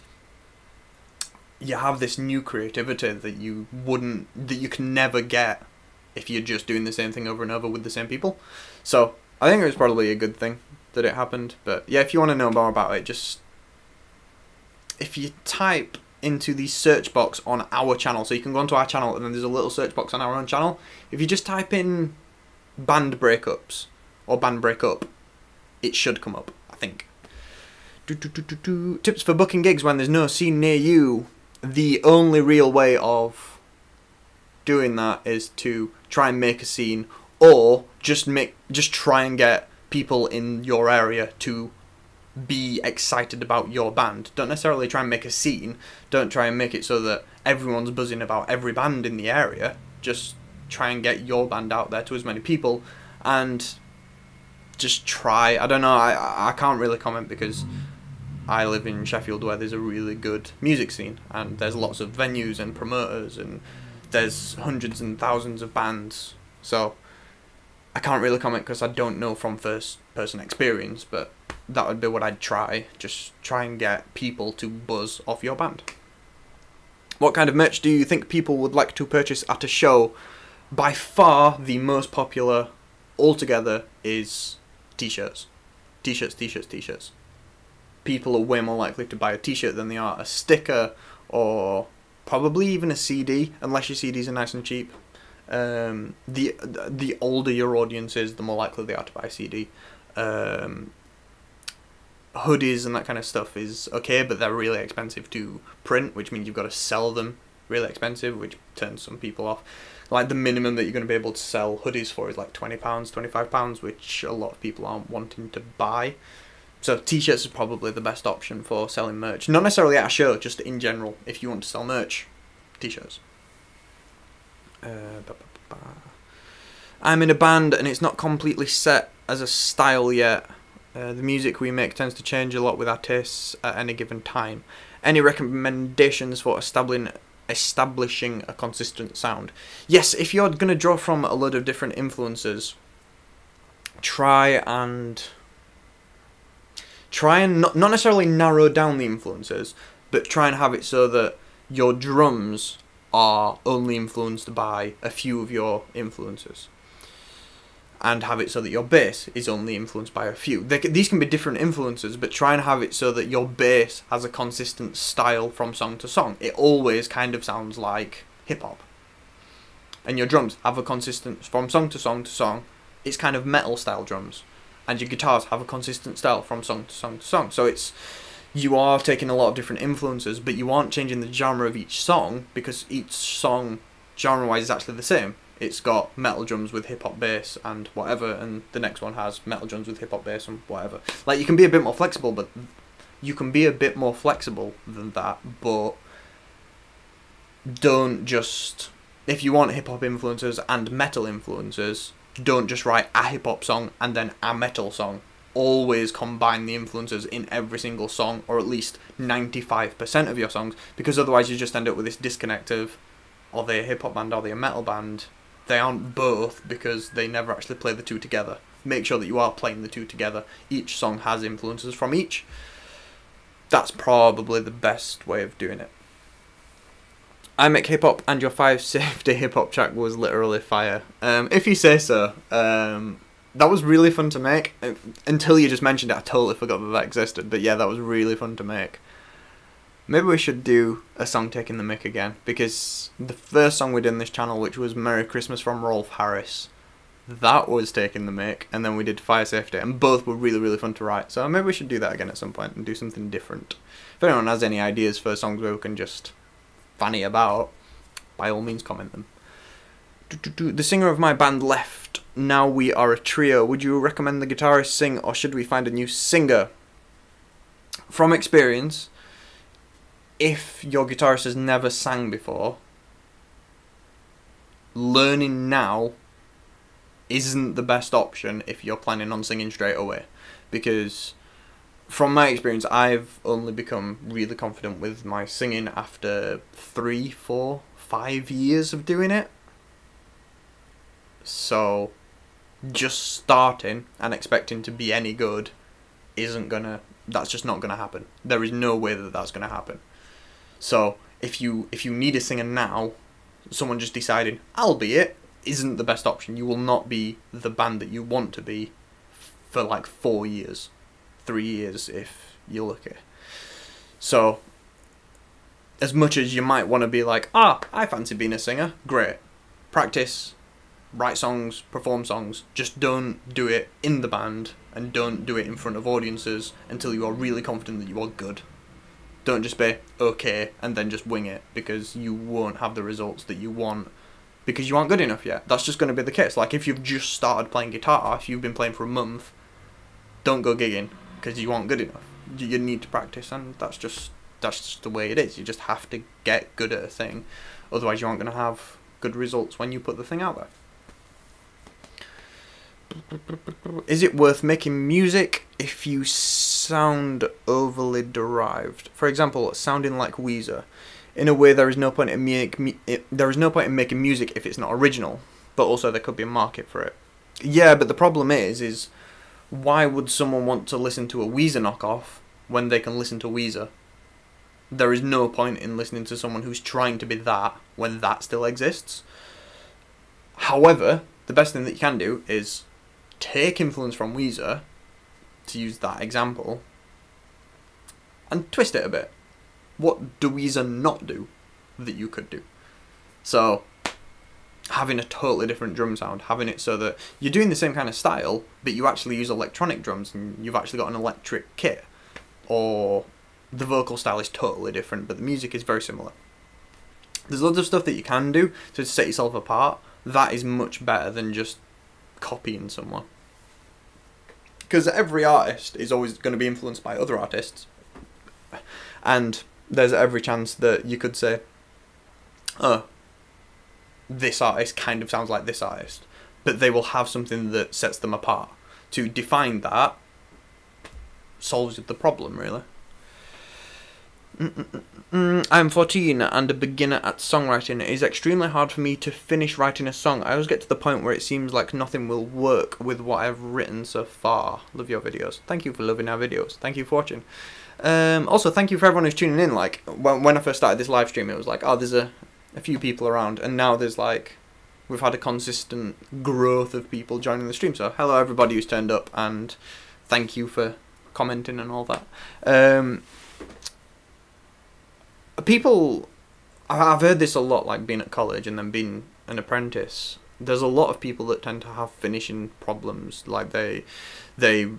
you have this new creativity that you can never get if you're just doing the same thing over and over with the same people. So I think it was probably a good thing that it happened. But yeah, if you want to know more about it, just if you type into the search box on our channel, so you can go onto our channel and then there's a little search box on our own channel. If you just type in band breakups or band breakup, it should come up, I think. Tips for booking gigs when there's no scene near you. The only real way of doing that is to try and make a scene, or just try and get people in your area to be excited about your band. Don't necessarily try and make a scene. Don't try and make it so that everyone's buzzing about every band in the area. Just try and get your band out there to as many people, and just try. I don't know, I can't really comment because I live in Sheffield, where there's a really good music scene, and there's lots of venues and promoters, and there's hundreds and thousands of bands. So I can't really comment because I don't know from first person experience, but that would be what I'd try. Just try and get people to buzz off your band. What kind of merch do you think people would like to purchase at a show? By far the most popular altogether is t-shirts. T-shirts, t-shirts, t-shirts. People are way more likely to buy a t-shirt than they are a sticker, or probably even a CD, unless your CDs are nice and cheap. The older your audience is, the more likely they are to buy a CD. Hoodies and that kind of stuff is okay, but they're really expensive to print, which means you've got to sell them really expensive, which turns some people off. Like, the minimum that you're going to be able to sell hoodies for is like £20, £25, which a lot of people aren't wanting to buy. So t-shirts is probably the best option for selling merch. Not necessarily at a show, just in general. If you want to sell merch, t-shirts. I'm in a band and it's not completely set as a style yet. The music we make tends to change a lot with our tastes at any given time. Any recommendations for establishing a consistent sound? Yes, if you're going to draw from a load of different influences, try and not necessarily narrow down the influences, but try and have it so that your drums are only influenced by a few of your influences, and have it so that your bass is only influenced by a few. These can be different influences, but try and have it so that your bass has a consistent style from song to song. It always kind of sounds like hip-hop. And your drums have a consistent, from song to song to song, it's kind of metal style drums. And your guitars have a consistent style from song to song to song. So it's, you are taking a lot of different influences, but you aren't changing the genre of each song, because each song, genre-wise, is actually the same. It's got metal drums with hip-hop bass and whatever, and the next one has metal drums with hip-hop bass and whatever. Like, you can be a bit more flexible, but you can be a bit more flexible than that, but don't just, if you want hip-hop influences and metal influences, don't just write a hip-hop song and then a metal song. Always combine the influences in every single song, or at least 95% of your songs, because otherwise you just end up with this disconnect of are they a hip hop band, are they a metal band? They aren't both because they never actually play the two together. Make sure that you are playing the two together. Each song has influences from each. That's probably the best way of doing it. I make hip hop, and your 5 safety hip hop track was literally fire. If you say so. That was really fun to make. Until you just mentioned it, I totally forgot that existed. But yeah, that was really fun to make. Maybe we should do a song taking the mick again, because the first song we did on this channel, which was Merry Christmas from Rolf Harris, that was taking the mick, and then we did Fire Safety, and both were really, really fun to write. So maybe we should do that again at some point and do something different. If anyone has any ideas for songs where we can just fanny about, by all means comment them. The singer of my band left. Now we are a trio. Would you recommend the guitarist sing, or should we find a new singer? From experience, if your guitarist has never sang before, learning now isn't the best option if you're planning on singing straight away. Because from my experience, I've only become really confident with my singing after 3, 4, 5 years of doing it. So just starting and expecting to be any good that's just not gonna happen. There is no way that that's gonna happen. So if you need a singer now, someone just deciding I'll be it isn't the best option. You will not be the band that you want to be for like 4 years, 3 years if you're lucky. So as much as you might want to be like, I fancy being a singer, great. Practice, write songs, perform songs. Just don't do it in the band, and don't do it in front of audiences until you are really confident that you are good. Don't just be okay and then just wing it, because you won't have the results that you want because you aren't good enough yet. That's just going to be the case. Like if you've just started playing guitar, if you've been playing for a month, don't go gigging because you aren't good enough. You need to practice, and that's just the way it is. You just have to get good at a thing, otherwise you aren't going to have good results when you put the thing out there. Is it worth making music if you sound overly derived? For example, sounding like Weezer. In a way, there is no point in making music if it's not original, but also there could be a market for it. Yeah, but the problem is why would someone want to listen to a Weezer knockoff when they can listen to Weezer? There is no point in listening to someone who's trying to be that when that still exists. However, the best thing that you can do is take influence from Weezer, to use that example, and twist it a bit. What do Weezer not do that you could do? So, having a totally different drum sound, having it so that you're doing the same kind of style, but you actually use electronic drums and you've actually got an electric kit, or the vocal style is totally different, but the music is very similar. There's loads of stuff that you can do to set yourself apart. That is much better than just copying someone, because every artist is always going to be influenced by other artists, and there's every chance that you could say, oh, this artist kind of sounds like this artist, but they will have something that sets them apart. To define that solves the problem, really. I'm 14 and a beginner at songwriting. It is extremely hard for me to finish writing a song. I always get to the point where it seems like nothing will work with what I've written so far. Love your videos. Thank you for loving our videos. Thank you for watching. Also, thank you for everyone who's tuning in. Like, when I first started this live stream, it was like, oh, there's a few people around, and now there's like, we've had a consistent growth of people joining the stream. So hello everybody who's turned up, and thank you for commenting and all that. People, I've heard this a lot, like being at college and then being an apprentice. There's a lot of people that tend to have finishing problems, like they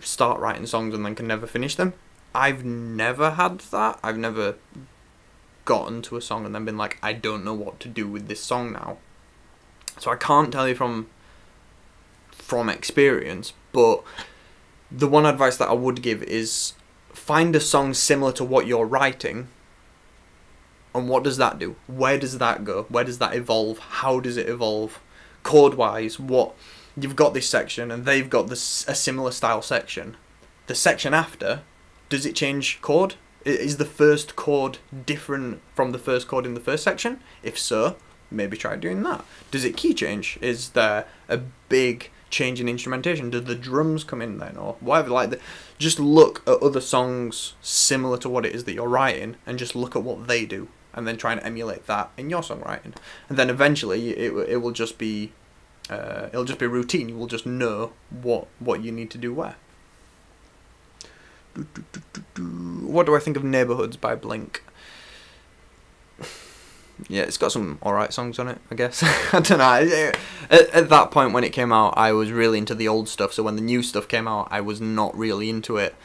start writing songs and then can never finish them. I've never had that. I've never gotten to a song and then been like, I don't know what to do with this song now. So I can't tell you from experience, but the one advice that I would give is find a song similar to what you're writing. And what does that do? Where does that go? Where does that evolve? How does it evolve? Chord-wise, what? You've got this section, and they've got a similar style section. The section after, does it change chord? Is the first chord different from the first chord in the first section? If so, maybe try doing that. Does it key change? Is there a big change in instrumentation? Do the drums come in then, or whatever? Like, just look at other songs similar to what it is that you're writing, and just look at what they do, and then try and emulate that in your songwriting. And then eventually, it will just be it'll just be routine. You will just know what you need to do where. What do I think of Neighborhoods by Blink? Yeah, it's got some alright songs on it, I guess. I don't know. At that point when it came out, I was really into the old stuff, so when the new stuff came out, I was not really into it.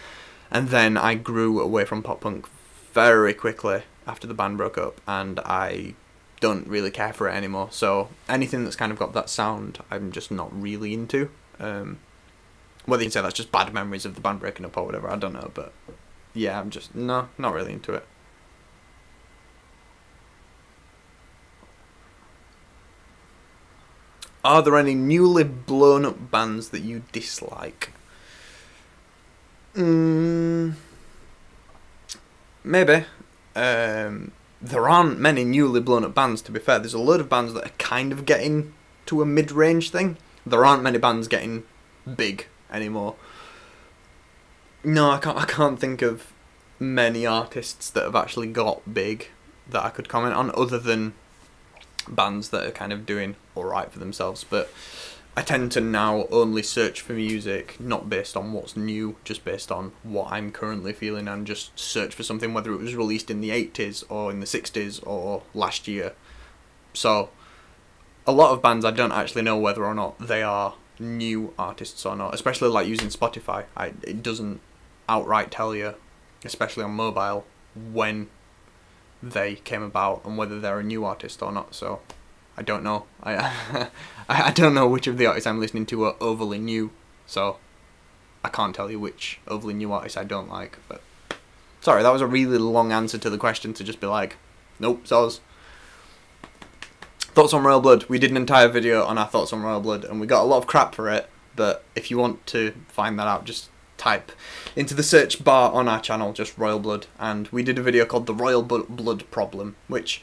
And then I grew away from pop punk very quickly after the band broke up, and I don't really care for it anymore. So anything that's kind of got that sound, I'm just not really into. Whether you can say that's just bad memories of the band breaking up or whatever, I don't know, but yeah, I'm just, no, not really into it. Are there any newly blown up bands that you dislike? Maybe. There aren't many newly blown up bands, to be fair. There's a load of bands that are kind of getting to a mid-range thing. There aren't many bands getting big anymore. No, I can't think of many artists that have actually got big that I could comment on, other than bands that are kind of doing alright for themselves. But I tend to now only search for music not based on what's new, just based on what I'm currently feeling, and just search for something whether it was released in the 80s or in the 60s or last year. So a lot of bands I don't actually know whether or not they are new artists or not, especially like using Spotify. It doesn't outright tell you, especially on mobile, when they came about and whether they're a new artist or not. So I don't know. I don't know which of the artists I'm listening to are overly new, so I can't tell you which overly new artists I don't like. But sorry, that was a really long answer to the question, to just be like, nope, soz. Thoughts on Royal Blood. We did an entire video on our thoughts on Royal Blood, and we got a lot of crap for it, but if you want to find that out, just type into the search bar on our channel just Royal Blood, and we did a video called The Royal Blood Problem, which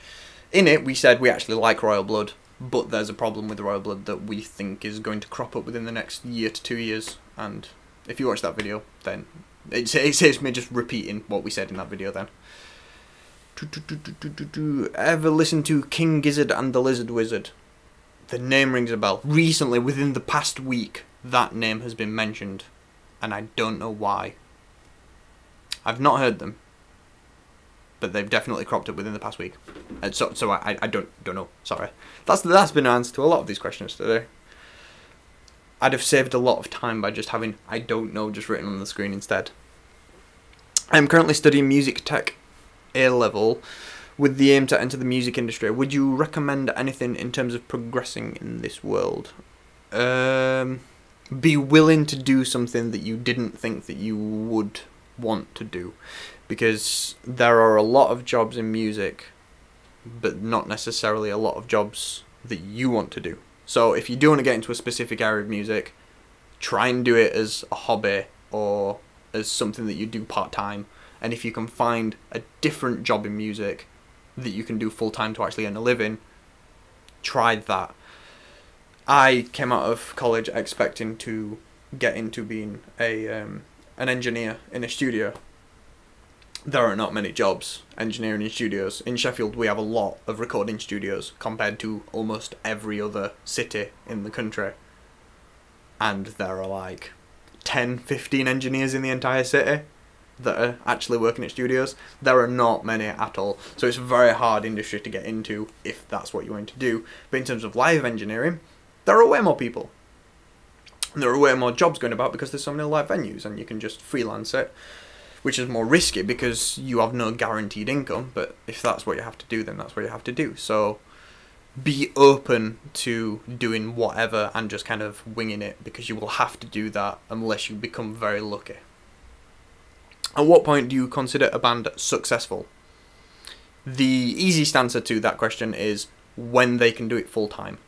in it we said we actually like Royal Blood, but there's a problem with Royal Blood that we think is going to crop up within the next year to 2 years. And if you watch that video, then it saves me just repeating what we said in that video then. Ever listen to King Gizzard and the Lizard Wizard? The name rings a bell. Recently, within the past week, that name has been mentioned, and I don't know why. I've not heard them, but they've definitely cropped up within the past week. So I don't know. Sorry. That's been an answer to a lot of these questions today. I'd have saved a lot of time by just having I don't know just written on the screen instead. I'm currently studying music tech A-level with the aim to enter the music industry. Would you recommend anything in terms of progressing in this world? Be willing to do something that you didn't think that you would want to do, because there are a lot of jobs in music, but not necessarily a lot of jobs that you want to do. So if you do want to get into a specific area of music, try and do it as a hobby or as something that you do part-time. And if you can find a different job in music that you can do full-time to actually earn a living, try that. I came out of college expecting to get into being an engineer in a studio. There are not many jobs engineering in studios. In Sheffield we have a lot of recording studios compared to almost every other city in the country. And there are like 10, 15 engineers in the entire city that are actually working at studios. There are not many at all. So it's a very hard industry to get into if that's what you want to do. But in terms of live engineering, there are way more people. There are way more jobs going about because there's so many live venues, and you can just freelance it, which is more risky because you have no guaranteed income. But if that's what you have to do, then that's what you have to do. So be open to doing whatever and just kind of winging it, because you will have to do that unless you become very lucky. At what point do you consider a band successful? The easiest answer to that question is when they can do it full time.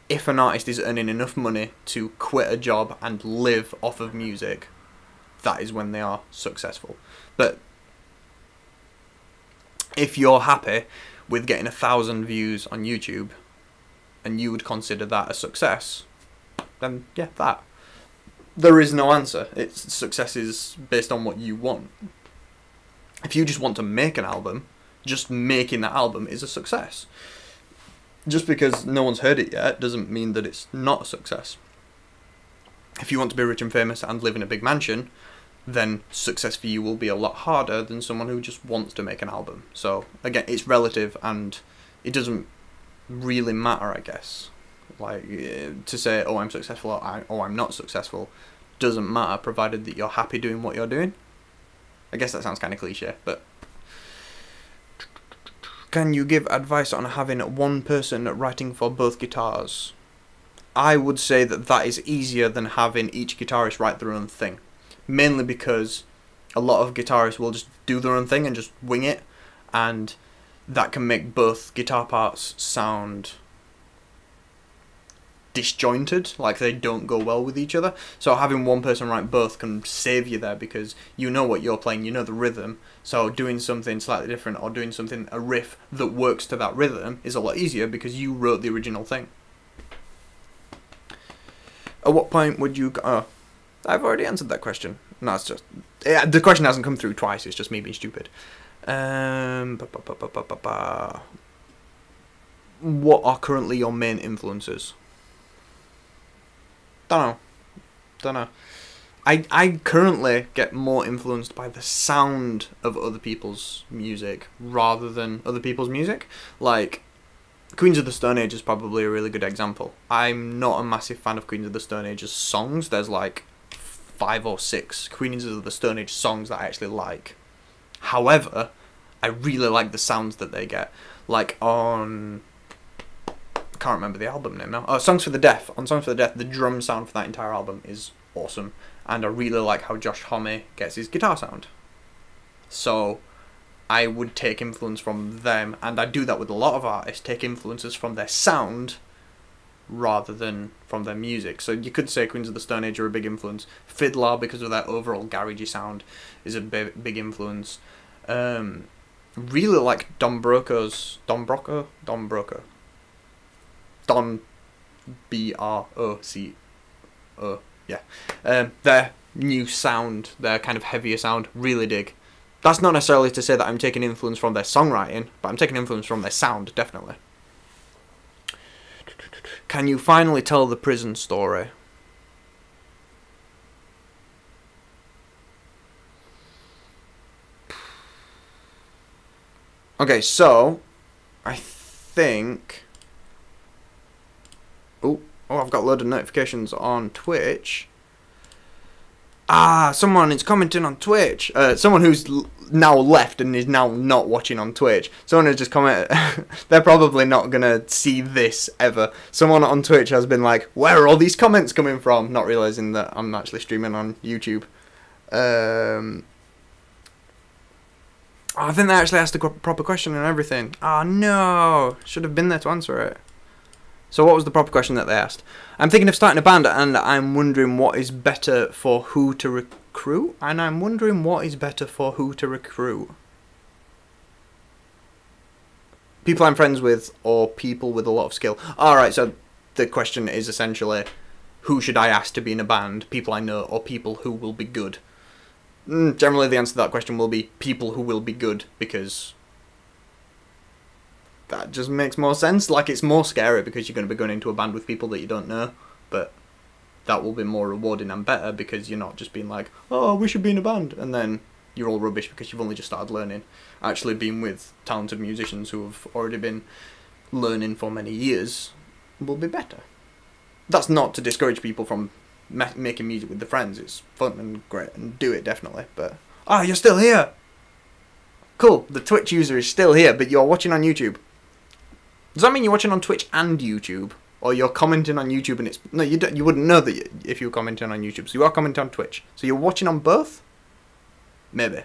If an artist is earning enough money to quit a job and live off of music, that is when they are successful. But if you're happy with getting 1,000 views on YouTube, and you would consider that a success, then yeah, that. There is no answer. Success is based on what you want. If you just want to make an album, just making that album is a success. Just because no one's heard it yet doesn't mean that it's not a success. If you want to be rich and famous and live in a big mansion, then success for you will be a lot harder than someone who just wants to make an album. So again, it's relative, and it doesn't really matter, I guess. Like, to say, oh, I'm successful, or I'm not successful, doesn't matter, provided that you're happy doing what you're doing. I guess that sounds kind of cliche, but... Can you give advice on having one person writing for both guitars? I would say that that is easier than having each guitarist write their own thing. Mainly because a lot of guitarists will just do their own thing and just wing it, and that can make both guitar parts sound disjointed, like they don't go well with each other. So having one person write both can save you there, because you know what you're playing, you know the rhythm, so doing something slightly different or doing something, a riff that works to that rhythm, is a lot easier because you wrote the original thing. At what point would you... Oh, I've already answered that question. No, it's just... Yeah, the question hasn't come through twice, it's just me being stupid. What are currently your main influences? Don't know. I currently get more influenced by the sound of other people's music rather than other people's music. Like, Queens of the Stone Age is probably a really good example. I'm not a massive fan of Queens of the Stone Age's songs. There's like 5 or 6 Queens of the Stone Age songs that I actually like. However, I really like the sounds that they get. Like on... I can't remember the album name now. Oh, Songs for the Deaf. On Songs for the Deaf, the drum sound for that entire album is awesome. And I really like how Josh Homme gets his guitar sound. So I would take influence from them, and I do that with a lot of artists, take influences from their sound rather than from their music. So you could say Queens of the Stone Age are a big influence. Fiddler, because of their overall garagey sound, is a big influence. Really like Don Broco's... Don Broco? Don Broco. Don B-R-O-C-O. Yeah. Their new sound, their kind of heavier sound, really dig. That's not necessarily to say that I'm taking influence from their songwriting, but I'm taking influence from their sound, definitely. Can you finally tell the prison story? Okay, so I think... Oh, I've got a load of notifications on Twitch. Someone is commenting on Twitch. Someone who's now left and is now not watching on Twitch. Someone has just commented. They're probably not going to see this ever. Someone on Twitch has been like, where are all these comments coming from? Not realising that I'm actually streaming on YouTube. I think they actually asked a proper question and everything. Oh no, should have been there to answer it. So what was the proper question that they asked? I'm thinking of starting a band, and I'm wondering what is better for who to recruit? And I'm wondering what is better for who to recruit. People I'm friends with, or people with a lot of skill? Alright, so the question is essentially, who should I ask to be in a band? People I know, or people who will be good? Generally the answer to that question will be people who will be good, because... that just makes more sense. Like, it's more scary because you're going to be going into a band with people that you don't know, but that will be more rewarding and better because you're not just being like, oh, we should be in a band, and then you're all rubbish because you've only just started learning. Actually being with talented musicians who have already been learning for many years will be better. That's not to discourage people from making music with their friends. It's fun and great, and do it definitely, but... you're still here! Cool, the Twitch user is still here, but you're watching on YouTube. Does that mean you're watching on Twitch and YouTube? Or you're commenting on YouTube and it's... No, you wouldn't know that if you were commenting on YouTube. So you are commenting on Twitch. So you're watching on both? Maybe.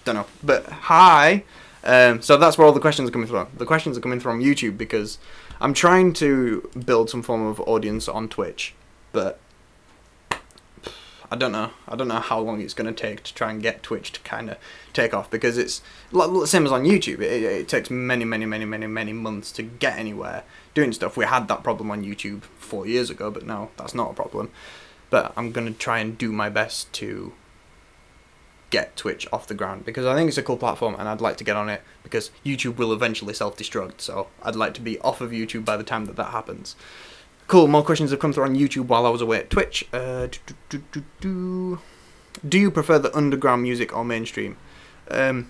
Don't know. But hi. So that's where all the questions are coming from. The questions are coming from YouTube because I'm trying to build some form of audience on Twitch. But I don't know how long it's going to take to try and get Twitch to kind of take off, because it's same as on YouTube. It takes many months to get anywhere doing stuff. We had that problem on YouTube 4 years ago, but now that's not a problem. But I'm going to try and do my best to get Twitch off the ground, because I think it's a cool platform and I'd like to get on it, because YouTube will eventually self-destruct, so I'd like to be off of YouTube by the time that happens. Cool, more questions have come through on YouTube while I was away at Twitch. Do you prefer the underground music or mainstream? On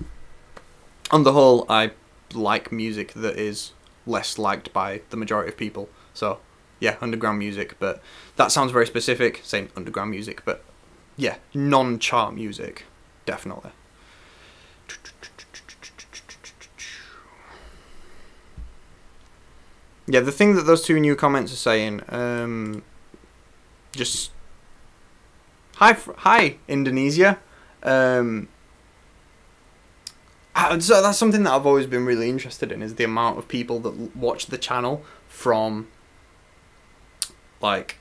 the whole, I like music that is less liked by the majority of people, so yeah, underground music, but that sounds very specific, saying underground music, but yeah, non-chart music. Definitely. Yeah, the thing that those two new comments are saying, just hi Indonesia. So that's something that I've always been really interested in, is the amount of people that watch the channel from like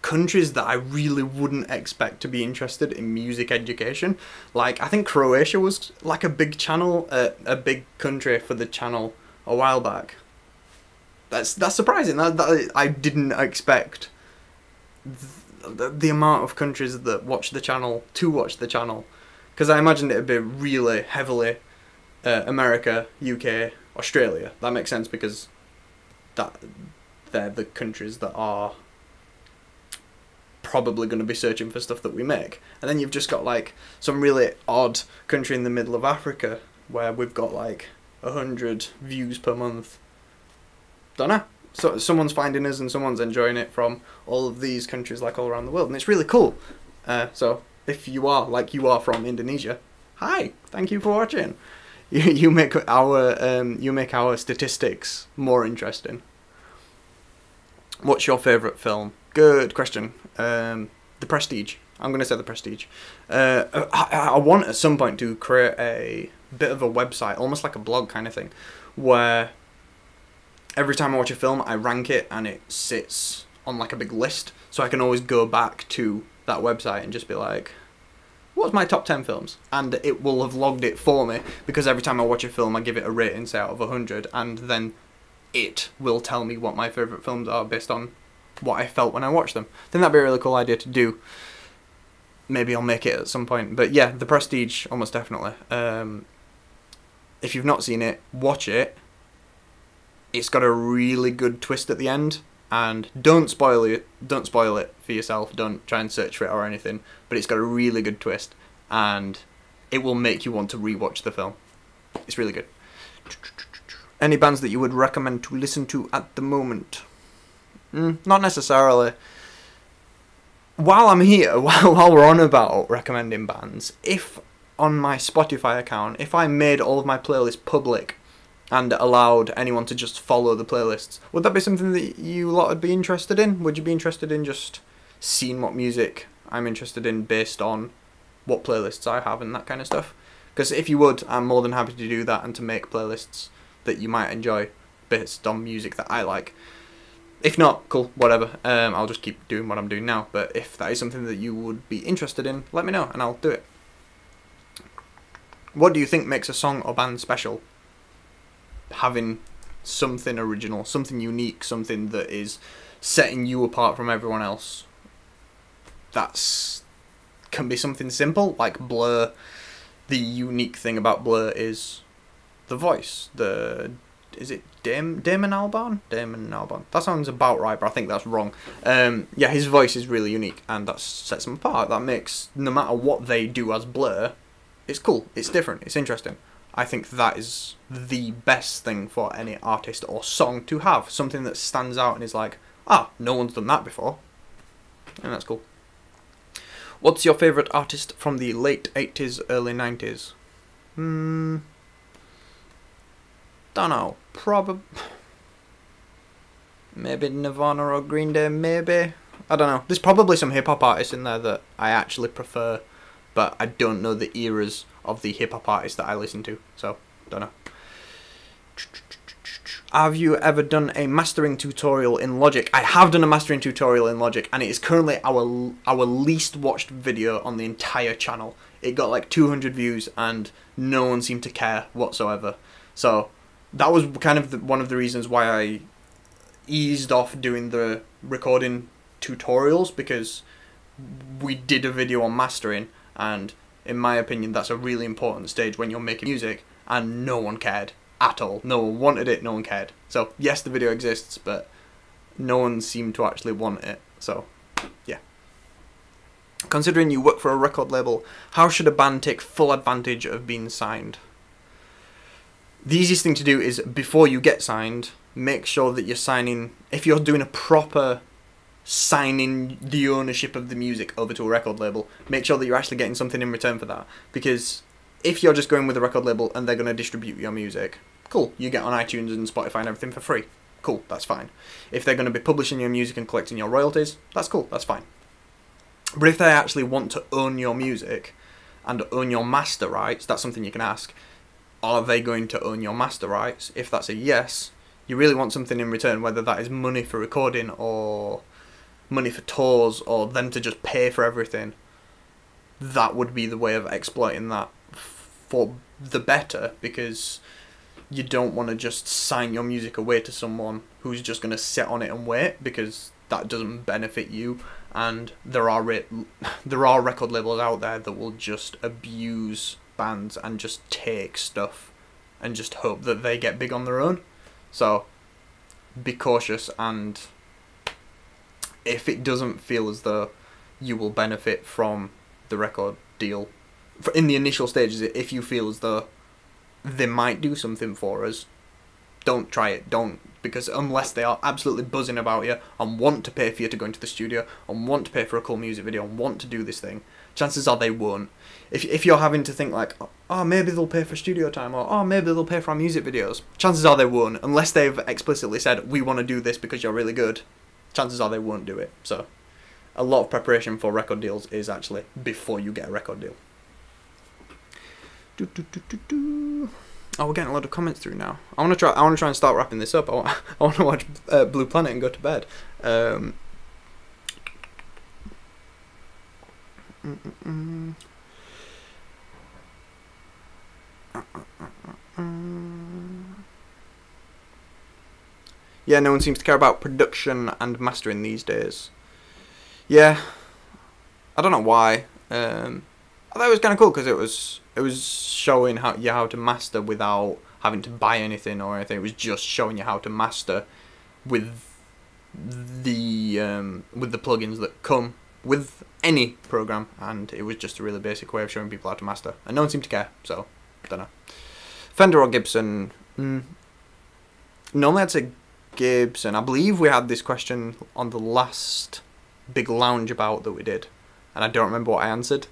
countries that I really wouldn't expect to be interested in music education. Like, I think Croatia was like a big channel, a big country for the channel a while back. That's surprising. That I didn't expect the amount of countries that watch the channel to watch the channel, because I imagined it would be really heavily America, UK, Australia. That makes sense, because they're the countries that are probably going to be searching for stuff that we make. And then you've just got like some really odd country in the middle of Africa where we've got like 100 views per month. Don't know. So someone's finding us and someone's enjoying it from all of these countries, like all around the world, and it's really cool. So if you are from Indonesia, hi, thank you for watching. You make our statistics more interesting. What's your favourite film? Good question. The Prestige. I'm going to say The Prestige. I want at some point to create a bit of a website, almost like a blog kind of thing, where every time I watch a film, I rank it and it sits on like a big list, so I can always go back to that website and just be like, what's my top 10 films? And it will have logged it for me, because every time I watch a film, I give it a rating, say, out of 100, and then it will tell me what my favourite films are based on what I felt when I watched them. I think that'd be a really cool idea to do. Maybe I'll make it at some point. But yeah, The Prestige, almost definitely. If you've not seen it, watch it. It's got a really good twist at the end, and don't spoil it. Don't spoil it for yourself. Don't try and search for it or anything. But it's got a really good twist, and it will make you want to rewatch the film. It's really good. Any bands that you would recommend to listen to at the moment? Not necessarily. While I'm here, while we're on about recommending bands, if on my Spotify account, if I made all of my playlists public and allowed anyone to just follow the playlists, would that be something that you lot would be interested in? Would you be interested in just seeing what music I'm interested in based on what playlists I have and that kind of stuff? Because if you would, I'm more than happy to do that and to make playlists that you might enjoy based on music that I like. If not, cool, whatever. I'll just keep doing what I'm doing now. But if that is something that you would be interested in, let me know and I'll do it. What do you think makes a song or band special? Having something original, something unique, something that is setting you apart from everyone else. Can be something simple, like Blur. The unique thing about Blur is the voice. Is it Damon Albarn? Damon Albarn. That sounds about right, but I think that's wrong. Yeah, his voice is really unique, and that sets him apart. That makes, no matter what they do as Blur, it's cool, it's different, it's interesting. I think that is the best thing for any artist or song to have. Something that stands out and is like, no one's done that before. And that's cool. What's your favourite artist from the late 80s, early 90s? Don't know. Maybe Nirvana or Green Day, maybe. I don't know. There's probably some hip-hop artists in there that I actually prefer, but I don't know the eras of the hip-hop artists that I listen to, so don't know. have you ever done a mastering tutorial in Logic? I have done a mastering tutorial in Logic, and it is currently our least watched video on the entire channel. It got like 200 views, and no one seemed to care whatsoever. So that was kind of one of the reasons why I eased off doing the recording tutorials, because we did a video on mastering, and in my opinion that's a really important stage when you're making music, and no one cared at all. No one wanted it, no one cared. So yes, the video exists, but no one seemed to actually want it. So yeah. Considering you work for a record label, how should a band take full advantage of being signed? The easiest thing to do is, before you get signed, make sure that you're signing, if you're doing a proper signing the ownership of the music over to a record label, make sure that you're actually getting something in return for that. Because if you're just going with a record label and they're going to distribute your music, cool, you get on iTunes and Spotify and everything for free. Cool, that's fine. If they're going to be publishing your music and collecting your royalties, that's cool, that's fine. But if they actually want to own your music and own your master rights, that's something you can ask. Are they going to own your master rights? If that's a yes, you really want something in return, whether that is money for recording or money for tours or them to just pay for everything. That would be the way of exploiting that for the better, because you don't want to just sign your music away to someone who's just going to sit on it and wait, because that doesn't benefit you. And there are record labels out there that will just abuse bands and just take stuff and just hope that they get big on their own. So be cautious, and if it doesn't feel as though you will benefit from the record deal in the initial stages, if you feel as though they might do something for us, don't try it. Don't, because unless they are absolutely buzzing about you and want to pay for you to go into the studio and want to pay for a cool music video and want to do this thing, chances are they won't. If you're having to think like, oh, maybe they'll pay for studio time, or oh, maybe they'll pay for our music videos, chances are they won't, unless they've explicitly said, we want to do this because you're really good. Chances are they won't do it. So a lot of preparation for record deals is actually before you get a record deal. Oh, we're getting a lot of comments through now. I want to try and start wrapping this up. I want to watch Blue Planet and go to bed. Yeah, no one seems to care about production and mastering these days. Yeah, I don't know why. I thought it was kind of cool because it was showing how to master without having to buy anything or anything. It was just showing you how to master with the plugins that come with any program, and it was just a really basic way of showing people how to master, and no one seemed to care. So I don't know. Fender or Gibson? Normally I'd say Gibson. I believe we had this question on the last big lounge about that we did, and I don't remember what I answered.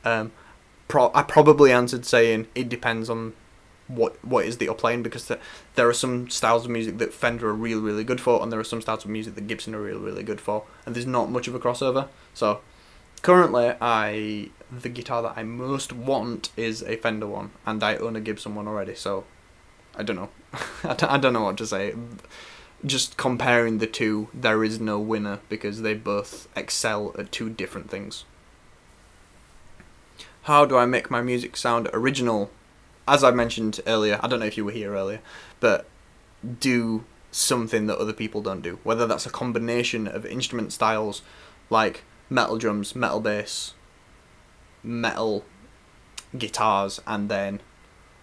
I probably answered saying it depends on what is that you're playing, because there are some styles of music that Fender are really, really good for, and there are some styles of music that Gibson are really, really good for, and there's not much of a crossover. So currently the guitar that I most want is a Fender one, and I own a Gibson one already, so I don't know. I don't know what to say. Just comparing the two, there is no winner, because they both excel at two different things. How do I make my music sound original? As I mentioned earlier, I don't know if you were here earlier, but do something that other people don't do. Whether that's a combination of instrument styles like metal drums, metal bass, metal guitars, and then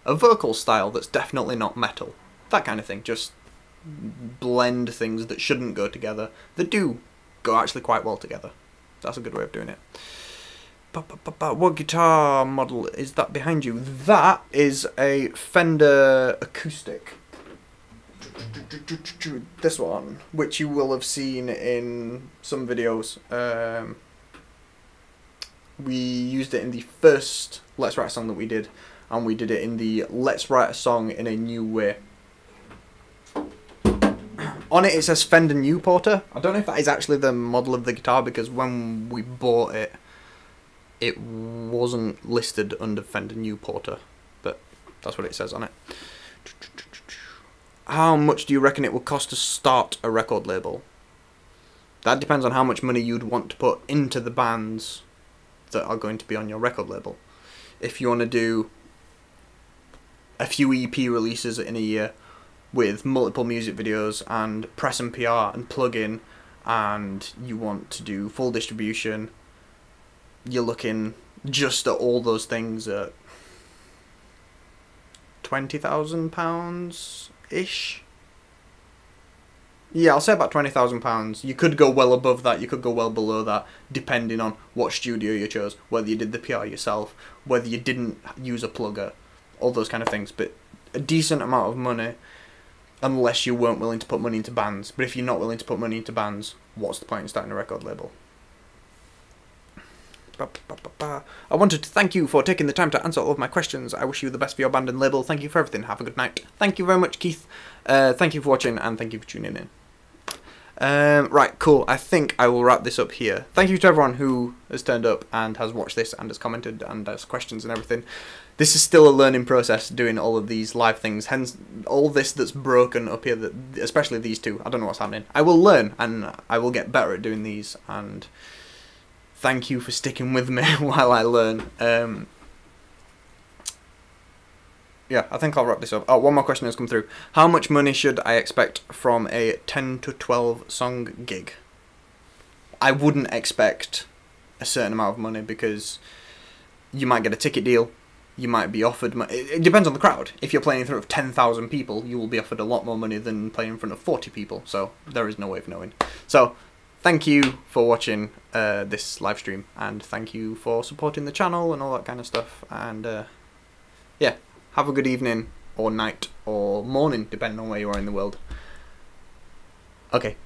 a vocal style that's definitely not metal. That kind of thing. Just blend things that shouldn't go together, that do go actually quite well together. That's a good way of doing it. What guitar model is that behind you? That is a Fender acoustic. This one, which you will have seen in some videos. We used it in the first Let's Write a Song that we did, and we did it in the Let's Write a Song in a New Way. On it says Fender Newporter. I don't know if that is actually the model of the guitar, because when we bought it, it wasn't listed under Fender Newporter, but that's what it says on it. how much do you reckon it will cost to start a record label? That depends on how much money you'd want to put into the bands that are going to be on your record label. If you want to do a few EP releases in a year with multiple music videos and press and PR and plug-in, and you want to do full distribution, you're looking just at all those things at £20,000-ish. Yeah, I'll say about £20,000. You could go well above that, you could go well below that, depending on what studio you chose, whether you did the PR yourself, whether you didn't use a plugger, all those kind of things. But a decent amount of money, unless you weren't willing to put money into bands. But if you're not willing to put money into bands, what's the point in starting a record label? I wanted to thank you for taking the time to answer all of my questions. I wish you the best for your band and label. Thank you for everything. Have a good night. Thank you very much, Keith. Thank you for watching, and thank you for tuning in. Right, cool. I think I will wrap this up here. Thank you to everyone who has turned up and has watched this and has commented and has questions and everything. This is still a learning process, doing all of these live things, hence all this that's broken up here, especially these two. I don't know what's happening. I will learn, and I will get better at doing these, and thank you for sticking with me while I learn. Yeah, I think I'll wrap this up. Oh, one more question has come through. How much money should I expect from a 10 to 12 song gig? I wouldn't expect a certain amount of money, because you might get a ticket deal, you might be offered money. It depends on the crowd. If you're playing in front of 10,000 people, you will be offered a lot more money than playing in front of 40 people, so there is no way of knowing. So, thank you for watching this live stream, and thank you for supporting the channel and all that kind of stuff, and yeah. Have a good evening, or night, or morning, depending on where you are in the world. Okay.